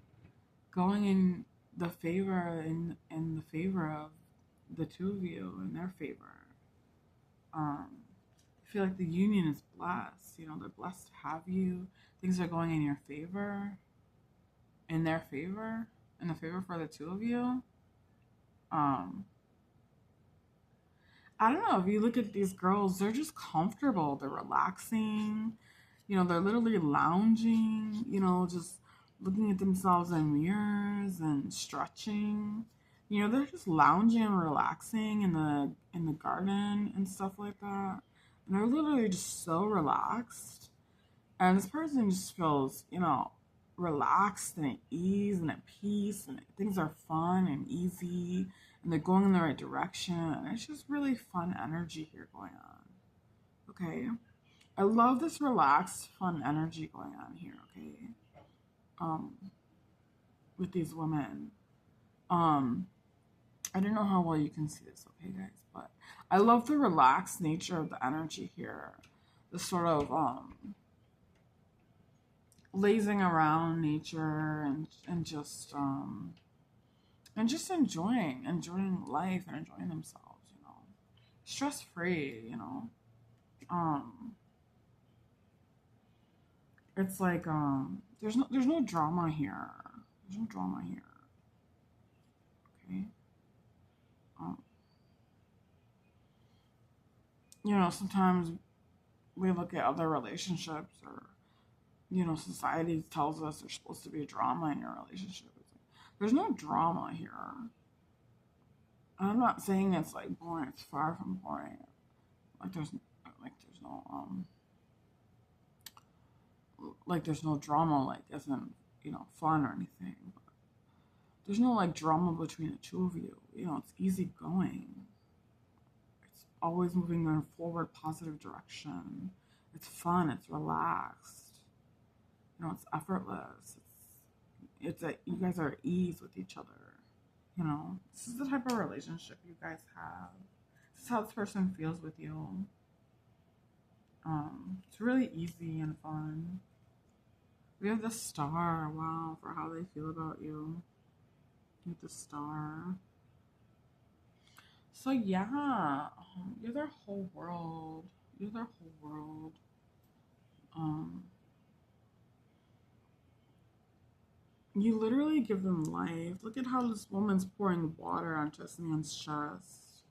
going in the favor in the favor of the two of you, in their favor. I feel like the union is blessed. You know, they're blessed to have you. Things are going in your favor, in their favor, in the favor for the two of you. I don't know, if you look at these girls, they're just comfortable. They're relaxing. You know, they're literally lounging, you know, just looking at themselves in mirrors and stretching. You know, they're just lounging and relaxing in the garden and stuff like that. And they're literally just so relaxed. And this person just feels, you know, relaxed and at ease and at peace, and things are fun and easy, and they're going in the right direction, and it's just really fun energy here going on. Okay, I love this relaxed, fun energy going on here. Okay, with these women, I don't know how well you can see this, okay, guys, but I love the relaxed nature of the energy here. The sort of lazing around nature and just enjoying life and enjoying themselves, you know. Stress free, you know. Um it's like there's no drama here. There's no drama here. Okay. Um you know, sometimes we look at other relationships or you know, society tells us there's supposed to be drama in your relationship. There's no drama here. I'm not saying it's like boring. It's far from boring. Like there's there's no like there's no drama like as in you know fun or anything. But there's no like drama between the two of you. You know, it's easy going. It's always moving in a forward positive direction. It's fun. It's relaxed. You know, it's effortless. It's a you guys are at ease with each other. You know, this is the type of relationship you guys have. This is how this person feels with you. It's really easy and fun. We have the star. Wow, for how they feel about you. With the star. So yeah, you're their whole world. You're their whole world. Um, you literally give them life. Look at how this woman's pouring water onto this man's chest.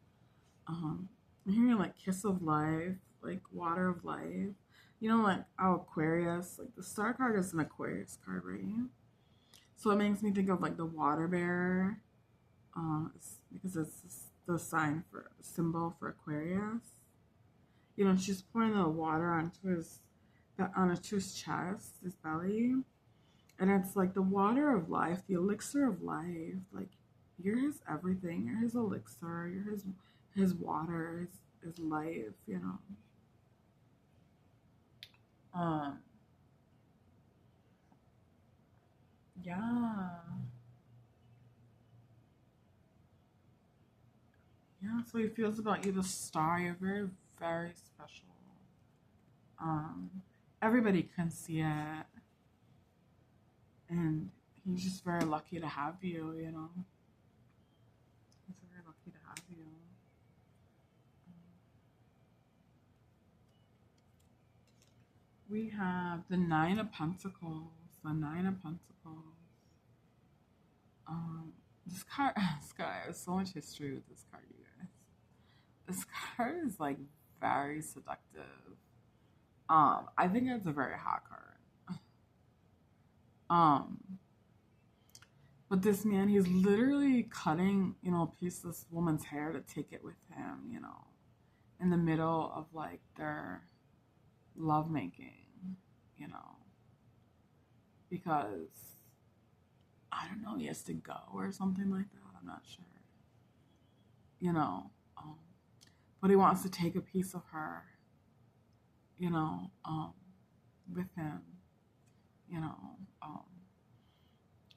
I'm hearing like kiss of life, like water of life. You know, like our Aquarius, like the star card is an Aquarius card, right? So it makes me think of like the water bearer, because it's the sign for symbol for Aquarius. You know, she's pouring the water onto his chest, his belly, and it's like the water of life, the elixir of life. Like you're his everything. You're his elixir. You're his water. His life. You know. Um. Yeah. Yeah. So he feels about you, the star. You're very, very special. Um. Everybody can see it, and he's just very lucky to have you. You know. He's very lucky to have you. We have the Nine of Pentacles. The Nine of Pentacles. This card, this guy has so much history with this card, you guys. This card is like very seductive. I think it's a very hot card. Um, but this man, he's literally cutting, you know, a piece of this woman's hair to take it with him, you know, in the middle of like their lovemaking, you know, because I don't know, he has to go or something like that. I'm not sure, you know. But he wants to take a piece of her, you know, with him, you know. Um,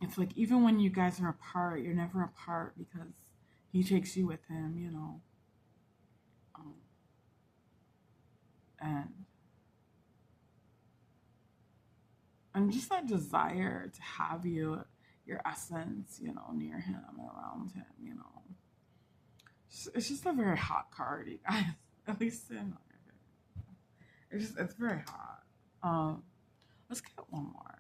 it's like even when you guys are apart, you're never apart because he takes you with him, you know. Um, and just that desire to have you, your essence, you know, near him, around him, you know. It's just a very hot card, you guys. At least in it's very hot. Let's get one more.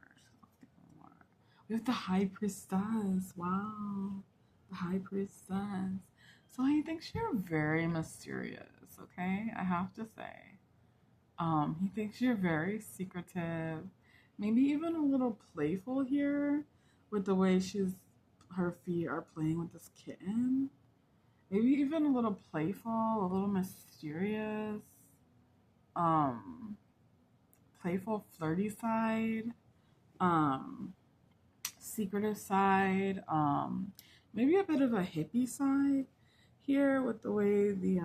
We have the High Priestess. Wow, the High Priestess. So he thinks you're very mysterious. Okay, I have to say. He thinks you're very secretive, maybe even a little playful here, with the way her feet are playing with this kitten. Maybe even a little playful, a little mysterious, um, playful, flirty side, um, secretive side, maybe a bit of a hippie side here with the way the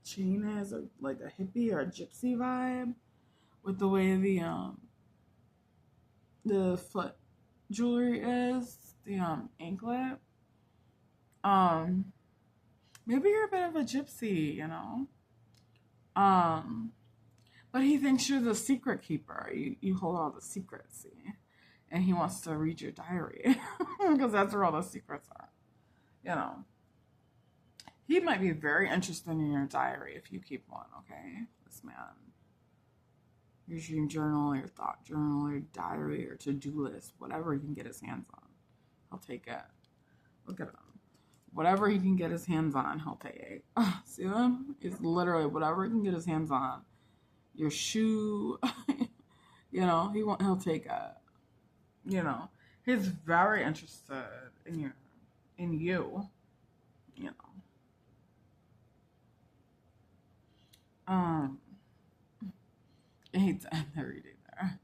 chain is, or like a hippie or a gypsy vibe, with the way the foot jewelry is, the anklet. Um, Maybe you're a bit of a gypsy, you know. Um, But he thinks you're the secret keeper. You hold all the secrets, see? And he wants to read your diary because that's where all the secrets are. You know, he might be very interested in your diary if you keep one, okay? This man. Your dream journal, your thought journal, your diary, your to-do list, whatever he can get his hands on. He'll take it. Look at him. Whatever he can get his hands on, he'll take it. See him? It's literally whatever he can get his hands on. Your shoe, you know, he'll take it. You know, he's very interested in you, you know. I hate to end the reading there.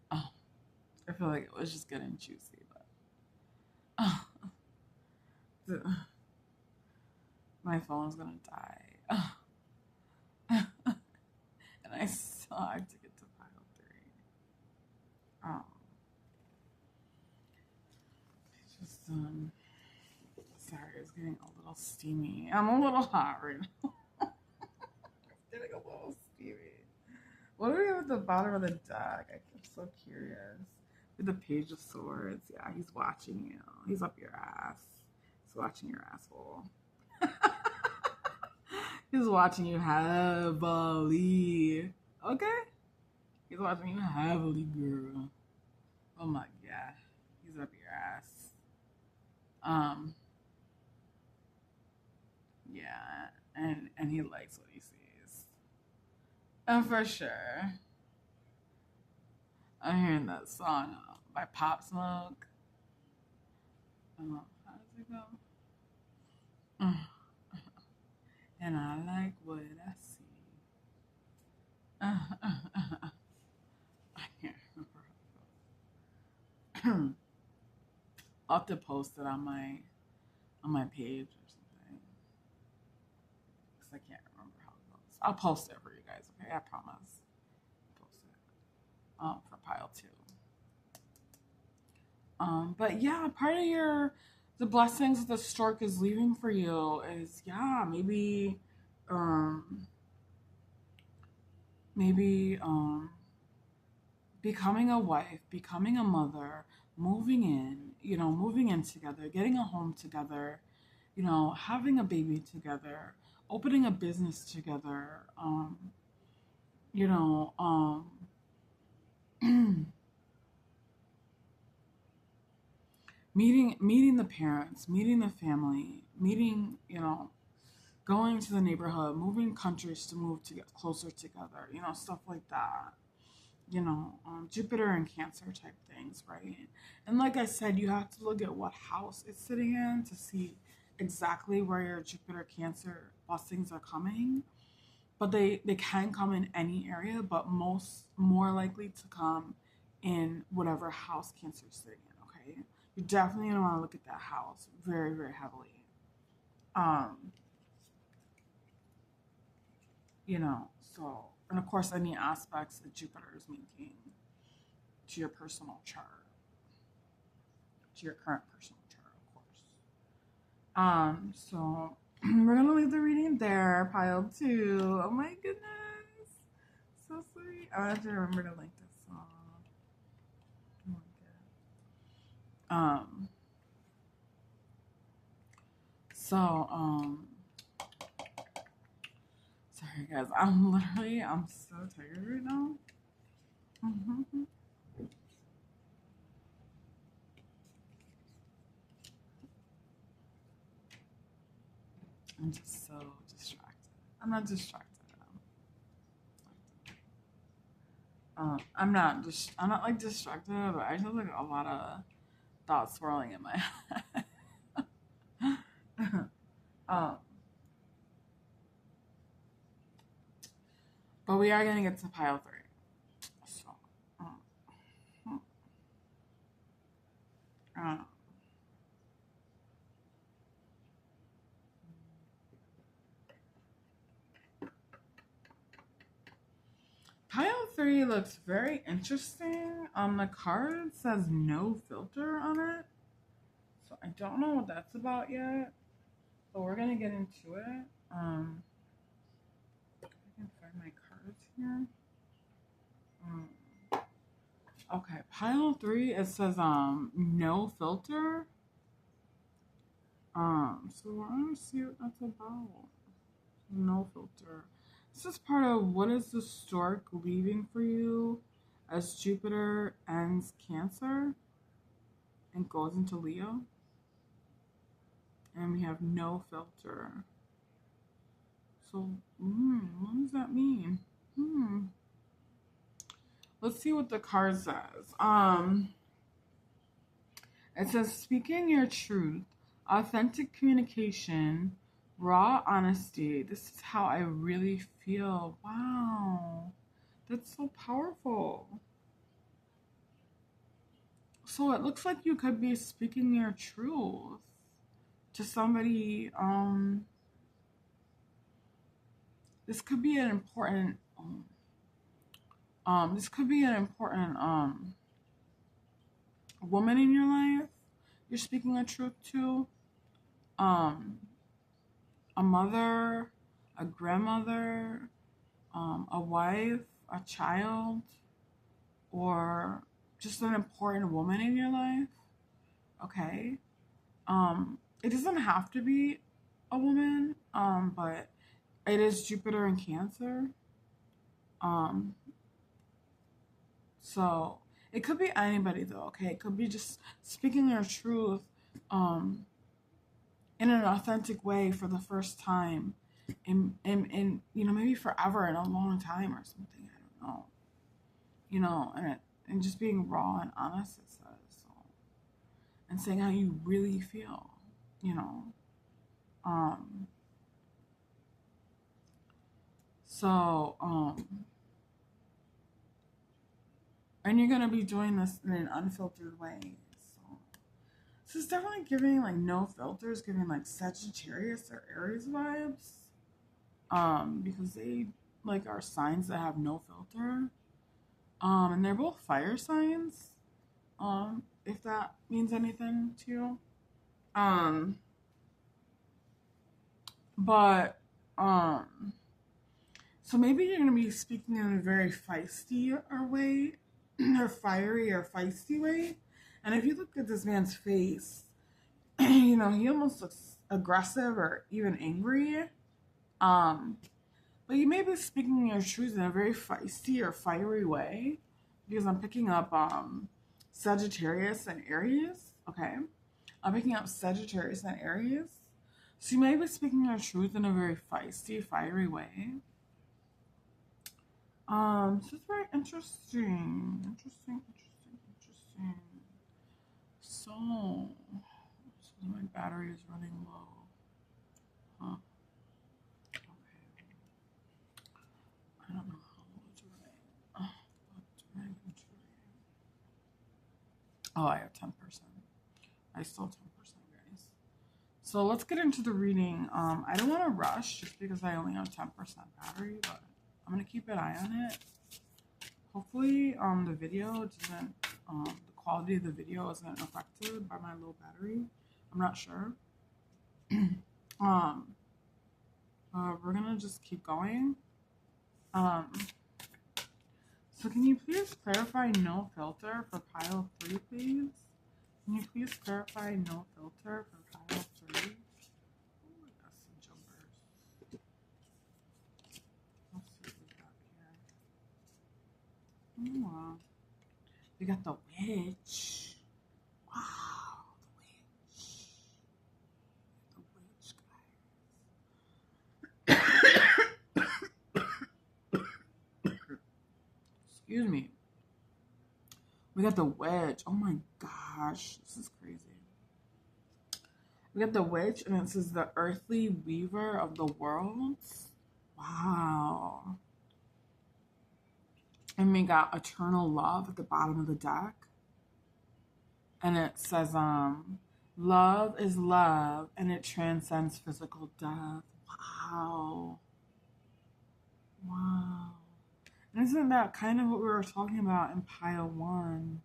I feel like it was just getting juicy, but my phone's gonna die. And I still have to get to pile 3. It's just sorry, it's getting a little steamy. I'm a little hot right now. It's getting a little steamy. What do we have at the bottom of the deck? I'm so curious. With the Page of Swords, yeah, he's watching you. He's up your ass. He's watching your asshole. He's watching you heavily. Okay? He's watching you heavily, girl. Oh my god. He's up your ass. Yeah, and he likes what he sees. And for sure. I'm hearing that song by Pop Smoke. How does it go? And I like what I see. I can't remember. I'll have to post it on my page or something. Because I can't remember how it goes. I'll post it for you guys, okay? I promise. I'll post it for pile 2. But yeah, part of the blessings that the stork is leaving for you is, yeah, maybe becoming a wife, becoming a mother, moving in together, getting a home together, having a baby together, opening a business together, meeting the parents, meeting the family, going to the neighborhood, moving countries to move to get closer together, stuff like that. Jupiter and Cancer type things, right? And like I said, you have to look at what house it's sitting in to see exactly where your Jupiter Cancer blessings are coming. But they can come in any area, but more likely to come in whatever house Cancer is sitting in, okay? You definitely want to look at that house very, very heavily. So, and of course, any aspects that Jupiter is making to your personal chart, to your current personal chart, of course. So we're gonna leave the reading there, pile 2. Oh my goodness, so sweet. I have to remember to link this song. Sorry guys, I'm so tired right now. I'm just so distracted. I'm not distracted. I'm not like distracted, but I just have like a lot of thoughts swirling in my head. But we are gonna get to pile 3. So, pile 3 looks very interesting. The card says no filter on it. So I don't know what that's about yet. But we're gonna get into it. I can find my cards here. Okay, pile 3, it says no filter. So we're gonna see what that's about. No filter. This is part of what is the Stork leaving for you as Jupiter ends Cancer and goes into Leo. And we have no filter. So, what does that mean? Let's see what the card says. It says, speaking your truth, authentic communication, raw honesty. This is how I really feel. Wow. That's so powerful. So it looks like you could be speaking your truth to somebody. This could be an important woman in your life you're speaking a truth to. A mother, a grandmother, a wife, a child, or just an important woman in your life. Okay. It doesn't have to be a woman, but it is Jupiter in Cancer. So it could be anybody though, okay? It could be just speaking your truth in an authentic way for the first time in maybe forever, in a long time or something. I don't know. And just being raw and honest, it says. So, and saying how you really feel, and you're going to be doing this in an unfiltered way. So this is definitely giving like no filters, giving like Sagittarius or Aries vibes. Because they like are signs that have no filter. And they're both fire signs. If that means anything to you. So maybe you're going to be speaking in a very feisty way, or fiery or feisty way. And if you look at this man's face, he almost looks aggressive or even angry. But you may be speaking your truth in a very feisty or fiery way, because I'm picking up Sagittarius and Aries. Okay, I'm picking up Sagittarius and Aries. So you may be speaking your truth in a very feisty, fiery way. So it's very interesting. So my battery is running low. Huh. Okay. I don't know how low it's running. Oh, I have 10%. I still have 10%, guys. So let's get into the reading. I don't want to rush just because I only have 10% battery, but I'm going to keep an eye on it. Hopefully, the video doesn't, the quality of the video isn't affected by my low battery. I'm not sure. We're going to just keep going. So can you please clarify no filter for pile 3, please? Can you please clarify no filter for pile 3? Oh, I got some jumpers. Let's see what we got here. Oh, wow. We got the witch. Wow, the witch, guys. Excuse me. We got the witch. Oh my gosh, this is crazy. We got the witch, and it says the earthly weaver of the worlds. Wow. And we got eternal love at the bottom of the deck. And it says, love is love, and it transcends physical death. Wow. And isn't that kind of what we were talking about in pile 1?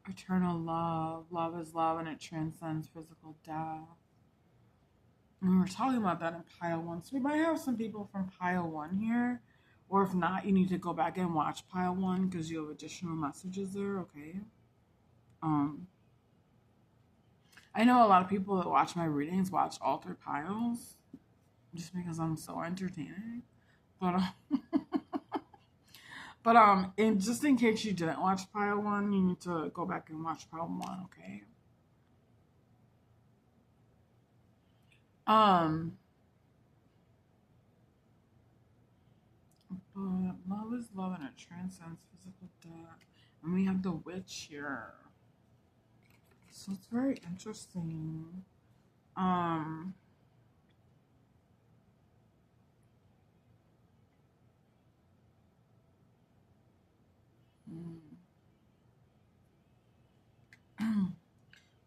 Eternal love. Love is love, and it transcends physical death. And we were talking about that in pile 1. So we might have some people from pile 1 here, Or if not, you need to go back and watch pile one because you have additional messages there, okay? Um, I know a lot of people that watch my readings watch all three piles just because I'm so entertaining. But in just in case you didn't watch pile one, you need to go back and watch pile one, okay? Um, but love is love and it transcends physical death. And we have the witch here. So it's very interesting. Um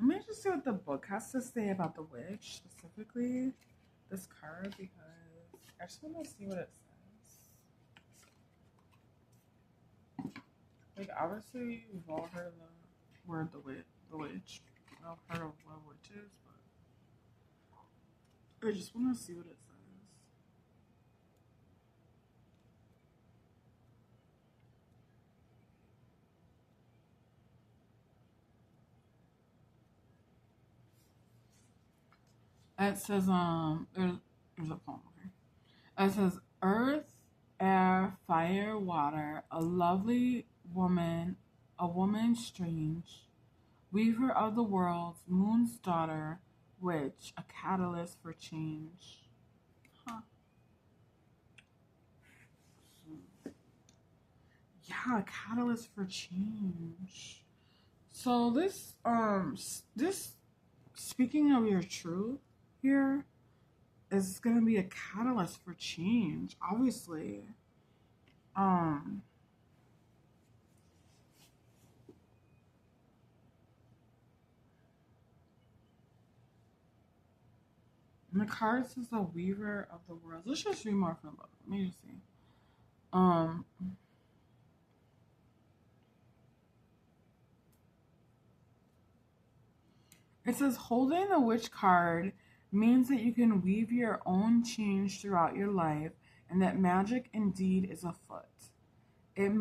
Let me just see what the book has to say about the witch specifically. This card, because I just want to see what it says. Like obviously we've all heard of the word the witch. We've all heard of what a witch is, but I just want to see what it says. It says there's a poem here. It says earth, air, fire, water, a lovely woman, a woman strange, weaver of the worlds, moon's daughter, witch, a catalyst for change. Huh. Yeah, a catalyst for change. So this speaking of your truth here is going to be a catalyst for change, obviously. Um and the card says the weaver of the world. Let's just read more from the book. Let me just see. Um It says holding the witch card means that you can weave your own change throughout your life and that magic indeed is afoot. You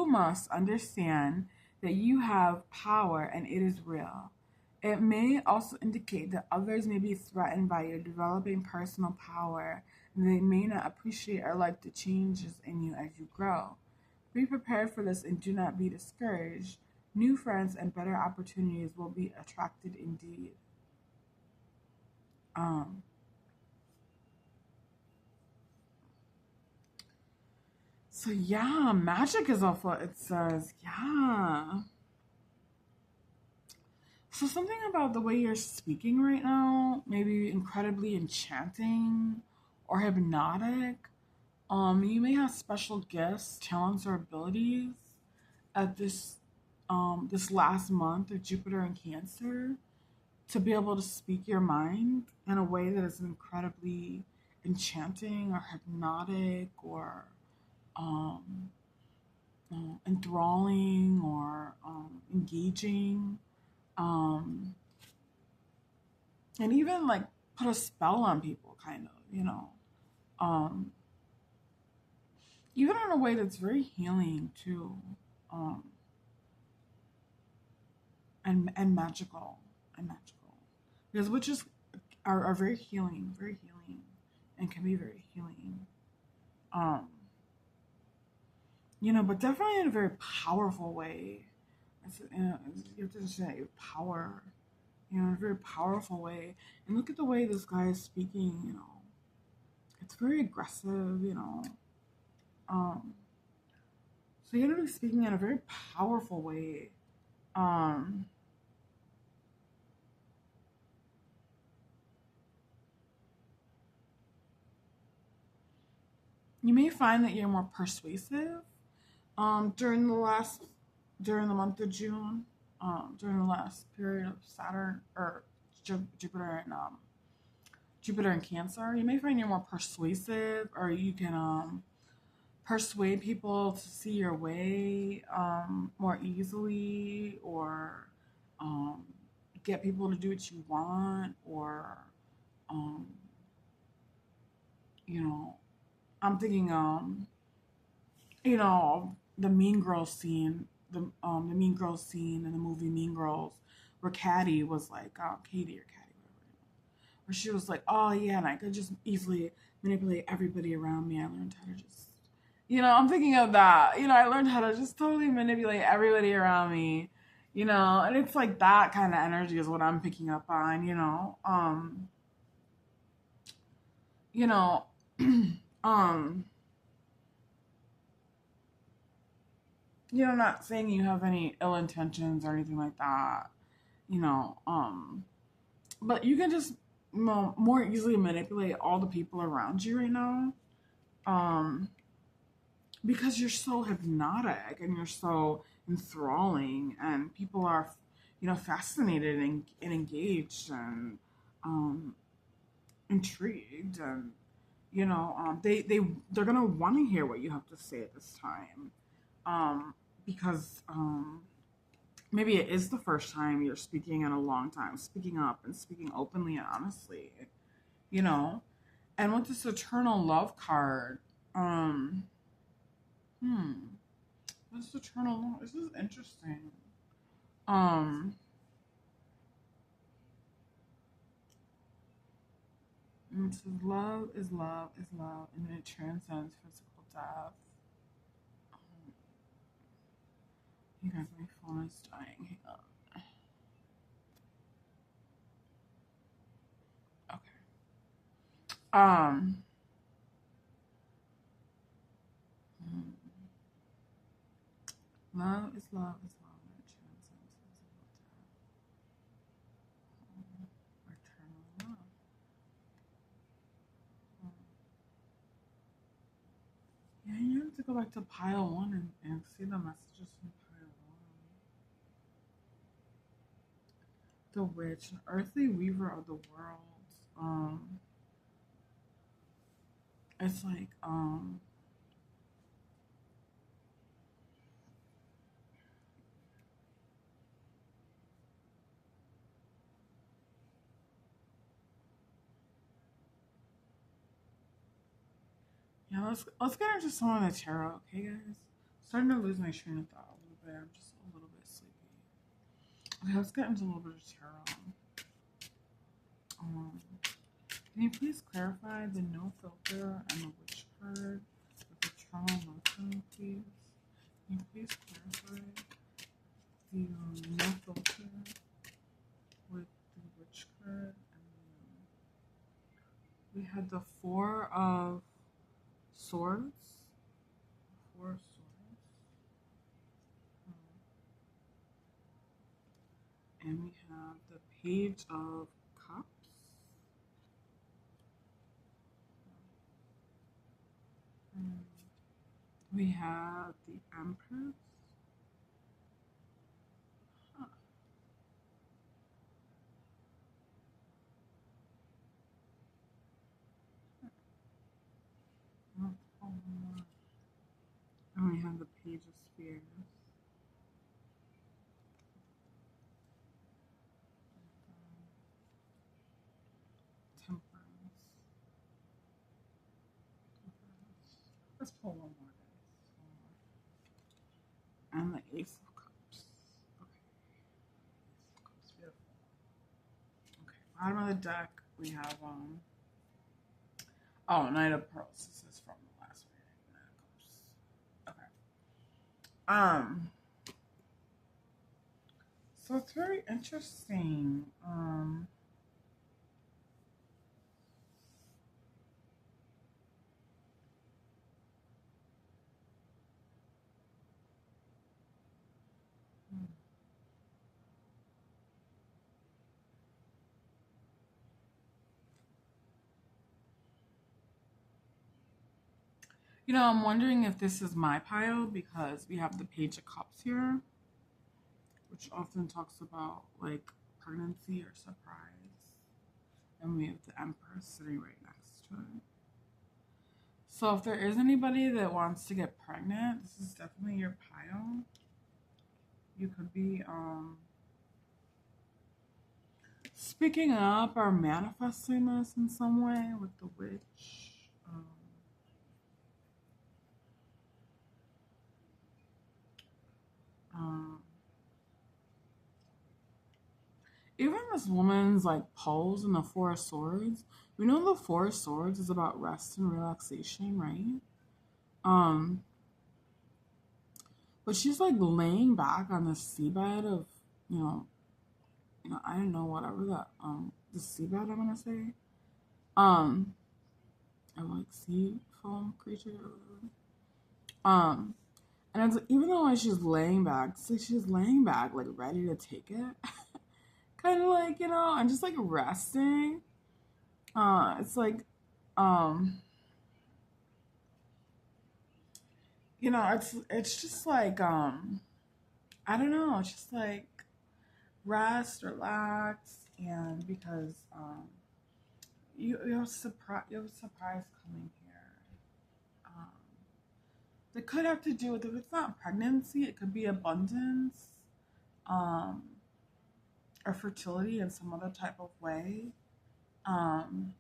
must understand that you have power and it is real. It may also indicate that others may be threatened by your developing personal power and they may not appreciate or like the changes in you as you grow. Be prepared for this and do not be discouraged. New friends and better opportunities will be attracted indeed. Um, so yeah, magic is awful. It says, yeah. So something about the way you're speaking right now, maybe incredibly enchanting or hypnotic. You may have special gifts, talents, or abilities at this last month of Jupiter in Cancer to be able to speak your mind in a way that is incredibly enchanting or hypnotic or um, enthralling or engaging. Um, and even like put a spell on people, kind of. Um, Even in a way that's very healing too, um, and magical, because witches are very healing, and can be very healing. Um, but definitely in a very powerful way. You have to say power, in a very powerful way. And look at the way this guy is speaking. It's very aggressive. Um, so you're gonna be speaking in a very powerful way. Um, you may find that you're more persuasive during the month of June, during the last period of Saturn or Jupiter and Jupiter and Cancer. You may find you're more persuasive, or you can persuade people to see your way more easily, or um, get people to do what you want, or um, you know, I'm thinking, you know, the Mean Girls scene, the Mean Girls scene in the movie Mean Girls, where Caddy was like, Katie or Caddy, whatever, where she was like, oh yeah, and I could just easily manipulate everybody around me. I learned how to just, you know, I'm thinking of that. You know, I learned how to just totally manipulate everybody around me. You know, and it's like that kind of energy is what I'm picking up on. You know, um, not saying you have any ill intentions or anything like that, you know, but you can just more easily manipulate all the people around you right now, um, because you're so hypnotic and you're so enthralling, and people are, fascinated and engaged and um, intrigued, and they're gonna want to hear what you have to say at this time, because maybe it is the first time you're speaking in a long time, speaking up and speaking openly and honestly, you know. And with this eternal love card, um, hmm, this eternal love, this is interesting. Um, it says love is love is love, and it transcends physical death. You guys, my phone is dying. Hang on. Okay. Um. hmm. Love is love is love, and it transcends physical death. Eternal love. Yeah, you have to go back to pile one and see the messages from pile one. The witch, an earthly weaver of the world. Um, it's like yeah. Let's get into some of the tarot, okay, guys. Starting to lose my train of thought a little bit. I'm just a little bit sleepy. Okay, let's get into a little bit of tarot. Um, can you please clarify the no filter and the witch card with the trauma emotion, please? Can you please clarify the no filter with the witch card? And we had the four of swords. Four of swords. And we have the page of cups. We have the empress. Huh. And we have the page of spears. Temperance. Let's pull one more, guys. And the ace of cups. Okay. Ace of cups, beautiful. Okay, bottom of the deck, we have Knight of Pearls. This is from the last reading. Knight of Cups. Okay. So it's very interesting. I'm wondering if this is my pile because we have the Page of Cups here, which often talks about like pregnancy or surprise. And we have the Empress sitting right next to it. So if there is anybody that wants to get pregnant, this is definitely your pile. You could be speaking up or manifesting this in some way with the witch. even this woman's like pose in the Four of Swords. We know the Four of Swords is about rest and relaxation, right? Um, but she's like laying back on the seabed of, you know, I don't know, whatever that the seabed I'm gonna say. Um, or like sea foam creature or whatever. And it's, even though like she's laying back, it's like she's laying back like ready to take it. Kind of like, and just like resting. It's like, um, it's just like, I don't know, it's just like rest, relax, and because you have a surprise coming here. Um, that could have to do with, if it's not pregnancy, it could be abundance, um, or fertility in some other type of way. Um,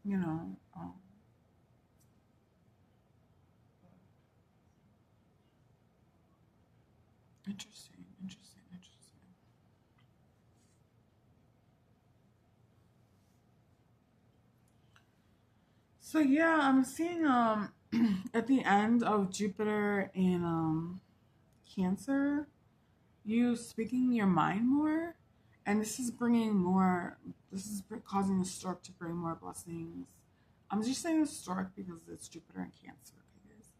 you know, um, interesting, interesting, interesting. So yeah, I'm seeing at the end of Jupiter in Cancer, you speaking your mind more, and this is bringing more. This is causing the stork to bring more blessings. I'm just saying the stork because it's Jupiter in Cancer, okay, guys.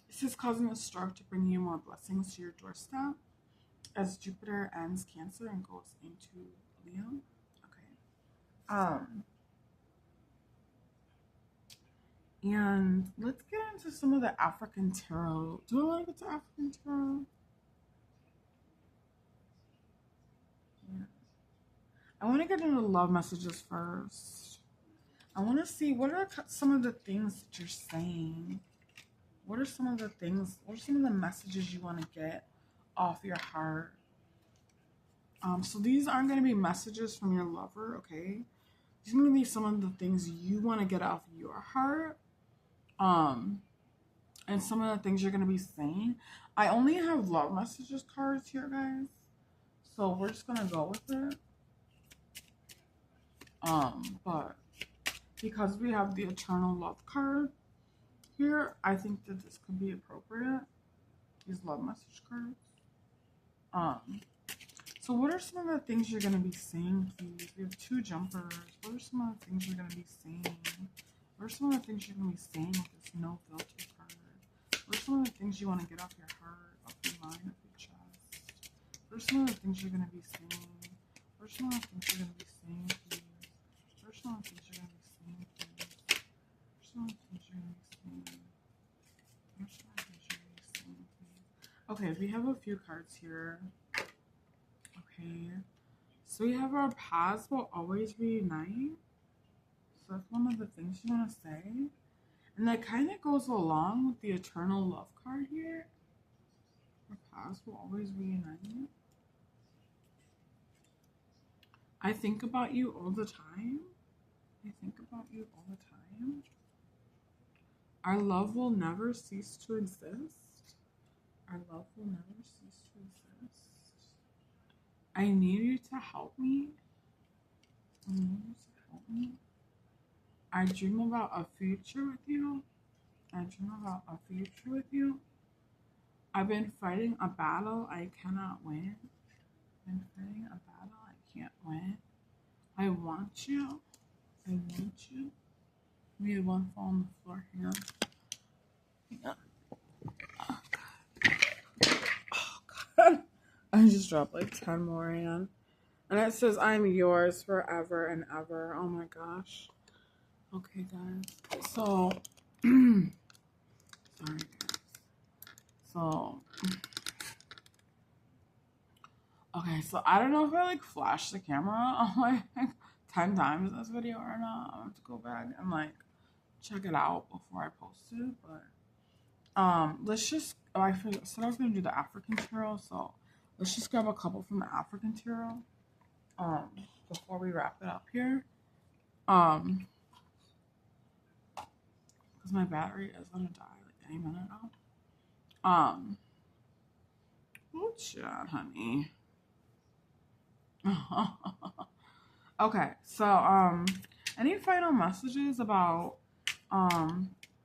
This is causing the stork to bring you more blessings to your doorstep as Jupiter ends Cancer and goes into Leo. Okay. Um, and let's get into some of the African tarot. Do I want to get to African tarot? Yeah. I want to get into love messages first. I want to see what are some of the things that you're saying. What are some of the things? What are some of the messages you want to get off your heart? So these aren't going to be messages from your lover, okay? These are going to be some of the things you want to get off your heart. And some of the things you're going to be saying. I only have love messages cards here, guys. So we're just going to go with it. But because we have the eternal love card here, I think that this could be appropriate. These love message cards. So what are some of the things you're gonna be saying, please? We have two jumpers. What are some of the things you're gonna be saying? What are some of the things you're gonna be saying with this no filter card? What are some of the things you want to get off your heart, off your mind, off your chest? What are some of the things you're gonna be saying? What are some of the things you're gonna be saying, please? What are some of the things you're gonna be saying, please? What are some of the things you're gonna be saying? What are some of the things you're gonna be saying, please? Okay, we have a few cards here. Okay, so we have our paths will always reunite. So that's one of the things you want to say. And that kind of goes along with the eternal love card here. Our paths will always reunite. I think about you all the time. I think about you all the time. Our love will never cease to exist. Our love will never cease to exist. I need you to help me. I need you to help me. I dream about a future with you. I dream about a future with you. I've been fighting a battle I cannot win. I've been fighting a battle I can't win. I want you. I want you. We had one fall on the floor. Hang on. Hang on. Oh, God. Oh, God. I just dropped like 10 more in. And it says, I'm yours forever and ever. Oh, my gosh. Okay, guys. So, sorry, guys. So, okay, so I don't know if I like flashed the camera like 10 times in this video or not. I have to go back and like check it out before I post it. But let's just I said I was gonna do the African tarot, so let's just grab a couple from the African tarot before we wrap it up here. Because my battery is gonna die like any minute now. Oh, chat, honey. Okay, so any final messages about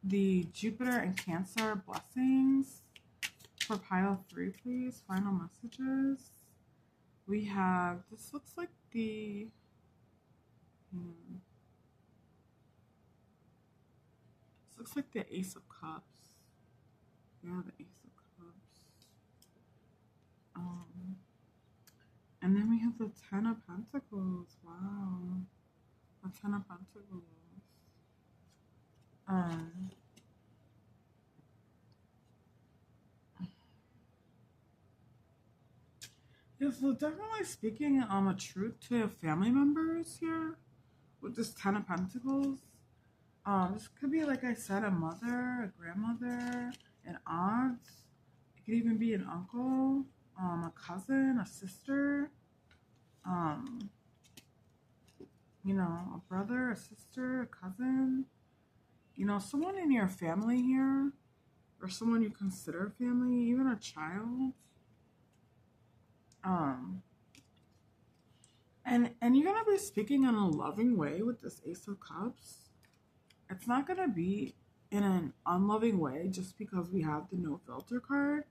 the Jupiter and Cancer blessings for pile 3, please? Final messages. We have, this looks like the this looks like the Ace of Cups. Yeah, the Ace of Cups. And then we have the Ten of Pentacles. Wow. The Ten of Pentacles. Yeah, so definitely speaking a truth to family members here with this Ten of Pentacles. This could be, like I said, a mother, a grandmother, an aunt. It could even be an uncle, a cousin, a sister, you know, a brother, a sister, a cousin, you know, someone in your family here, or someone you consider family, even a child. And you're gonna be speaking in a loving way with this Ace of Cups. It's not gonna be in an unloving way just because we have the no filter card.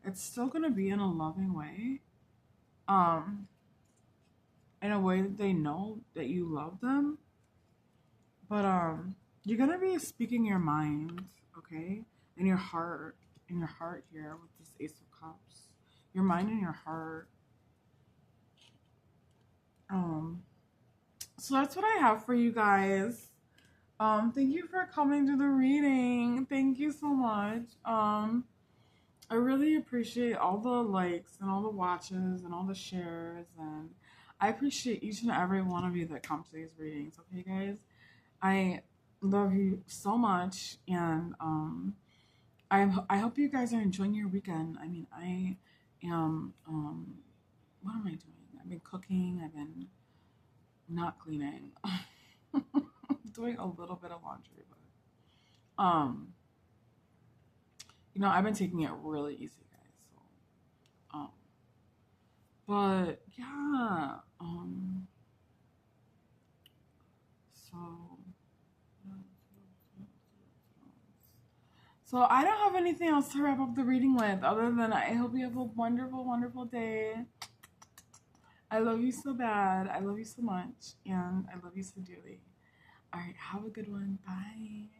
It's still gonna be in a loving way. In a way that they know that you love them. But you're gonna be speaking your mind, okay? In your heart here with this Ace of Cups. Your mind and your heart. So that's what I have for you guys. Thank you for coming to the reading. Thank you so much. I really appreciate all the likes and all the watches and all the shares, and I appreciate each and every one of you that come to these readings. Okay, guys, I love you so much, and I hope you guys are enjoying your weekend. I mean, I am. What am I doing? I've been cooking. I've been not cleaning. Doing a little bit of laundry, but you know, I've been taking it really easy, guys. So but yeah, so so I don't have anything else to wrap up the reading with other than I hope you have a wonderful, wonderful day. I love you so bad. I love you so much, and I love you so dearly. All right, have a good one. Bye.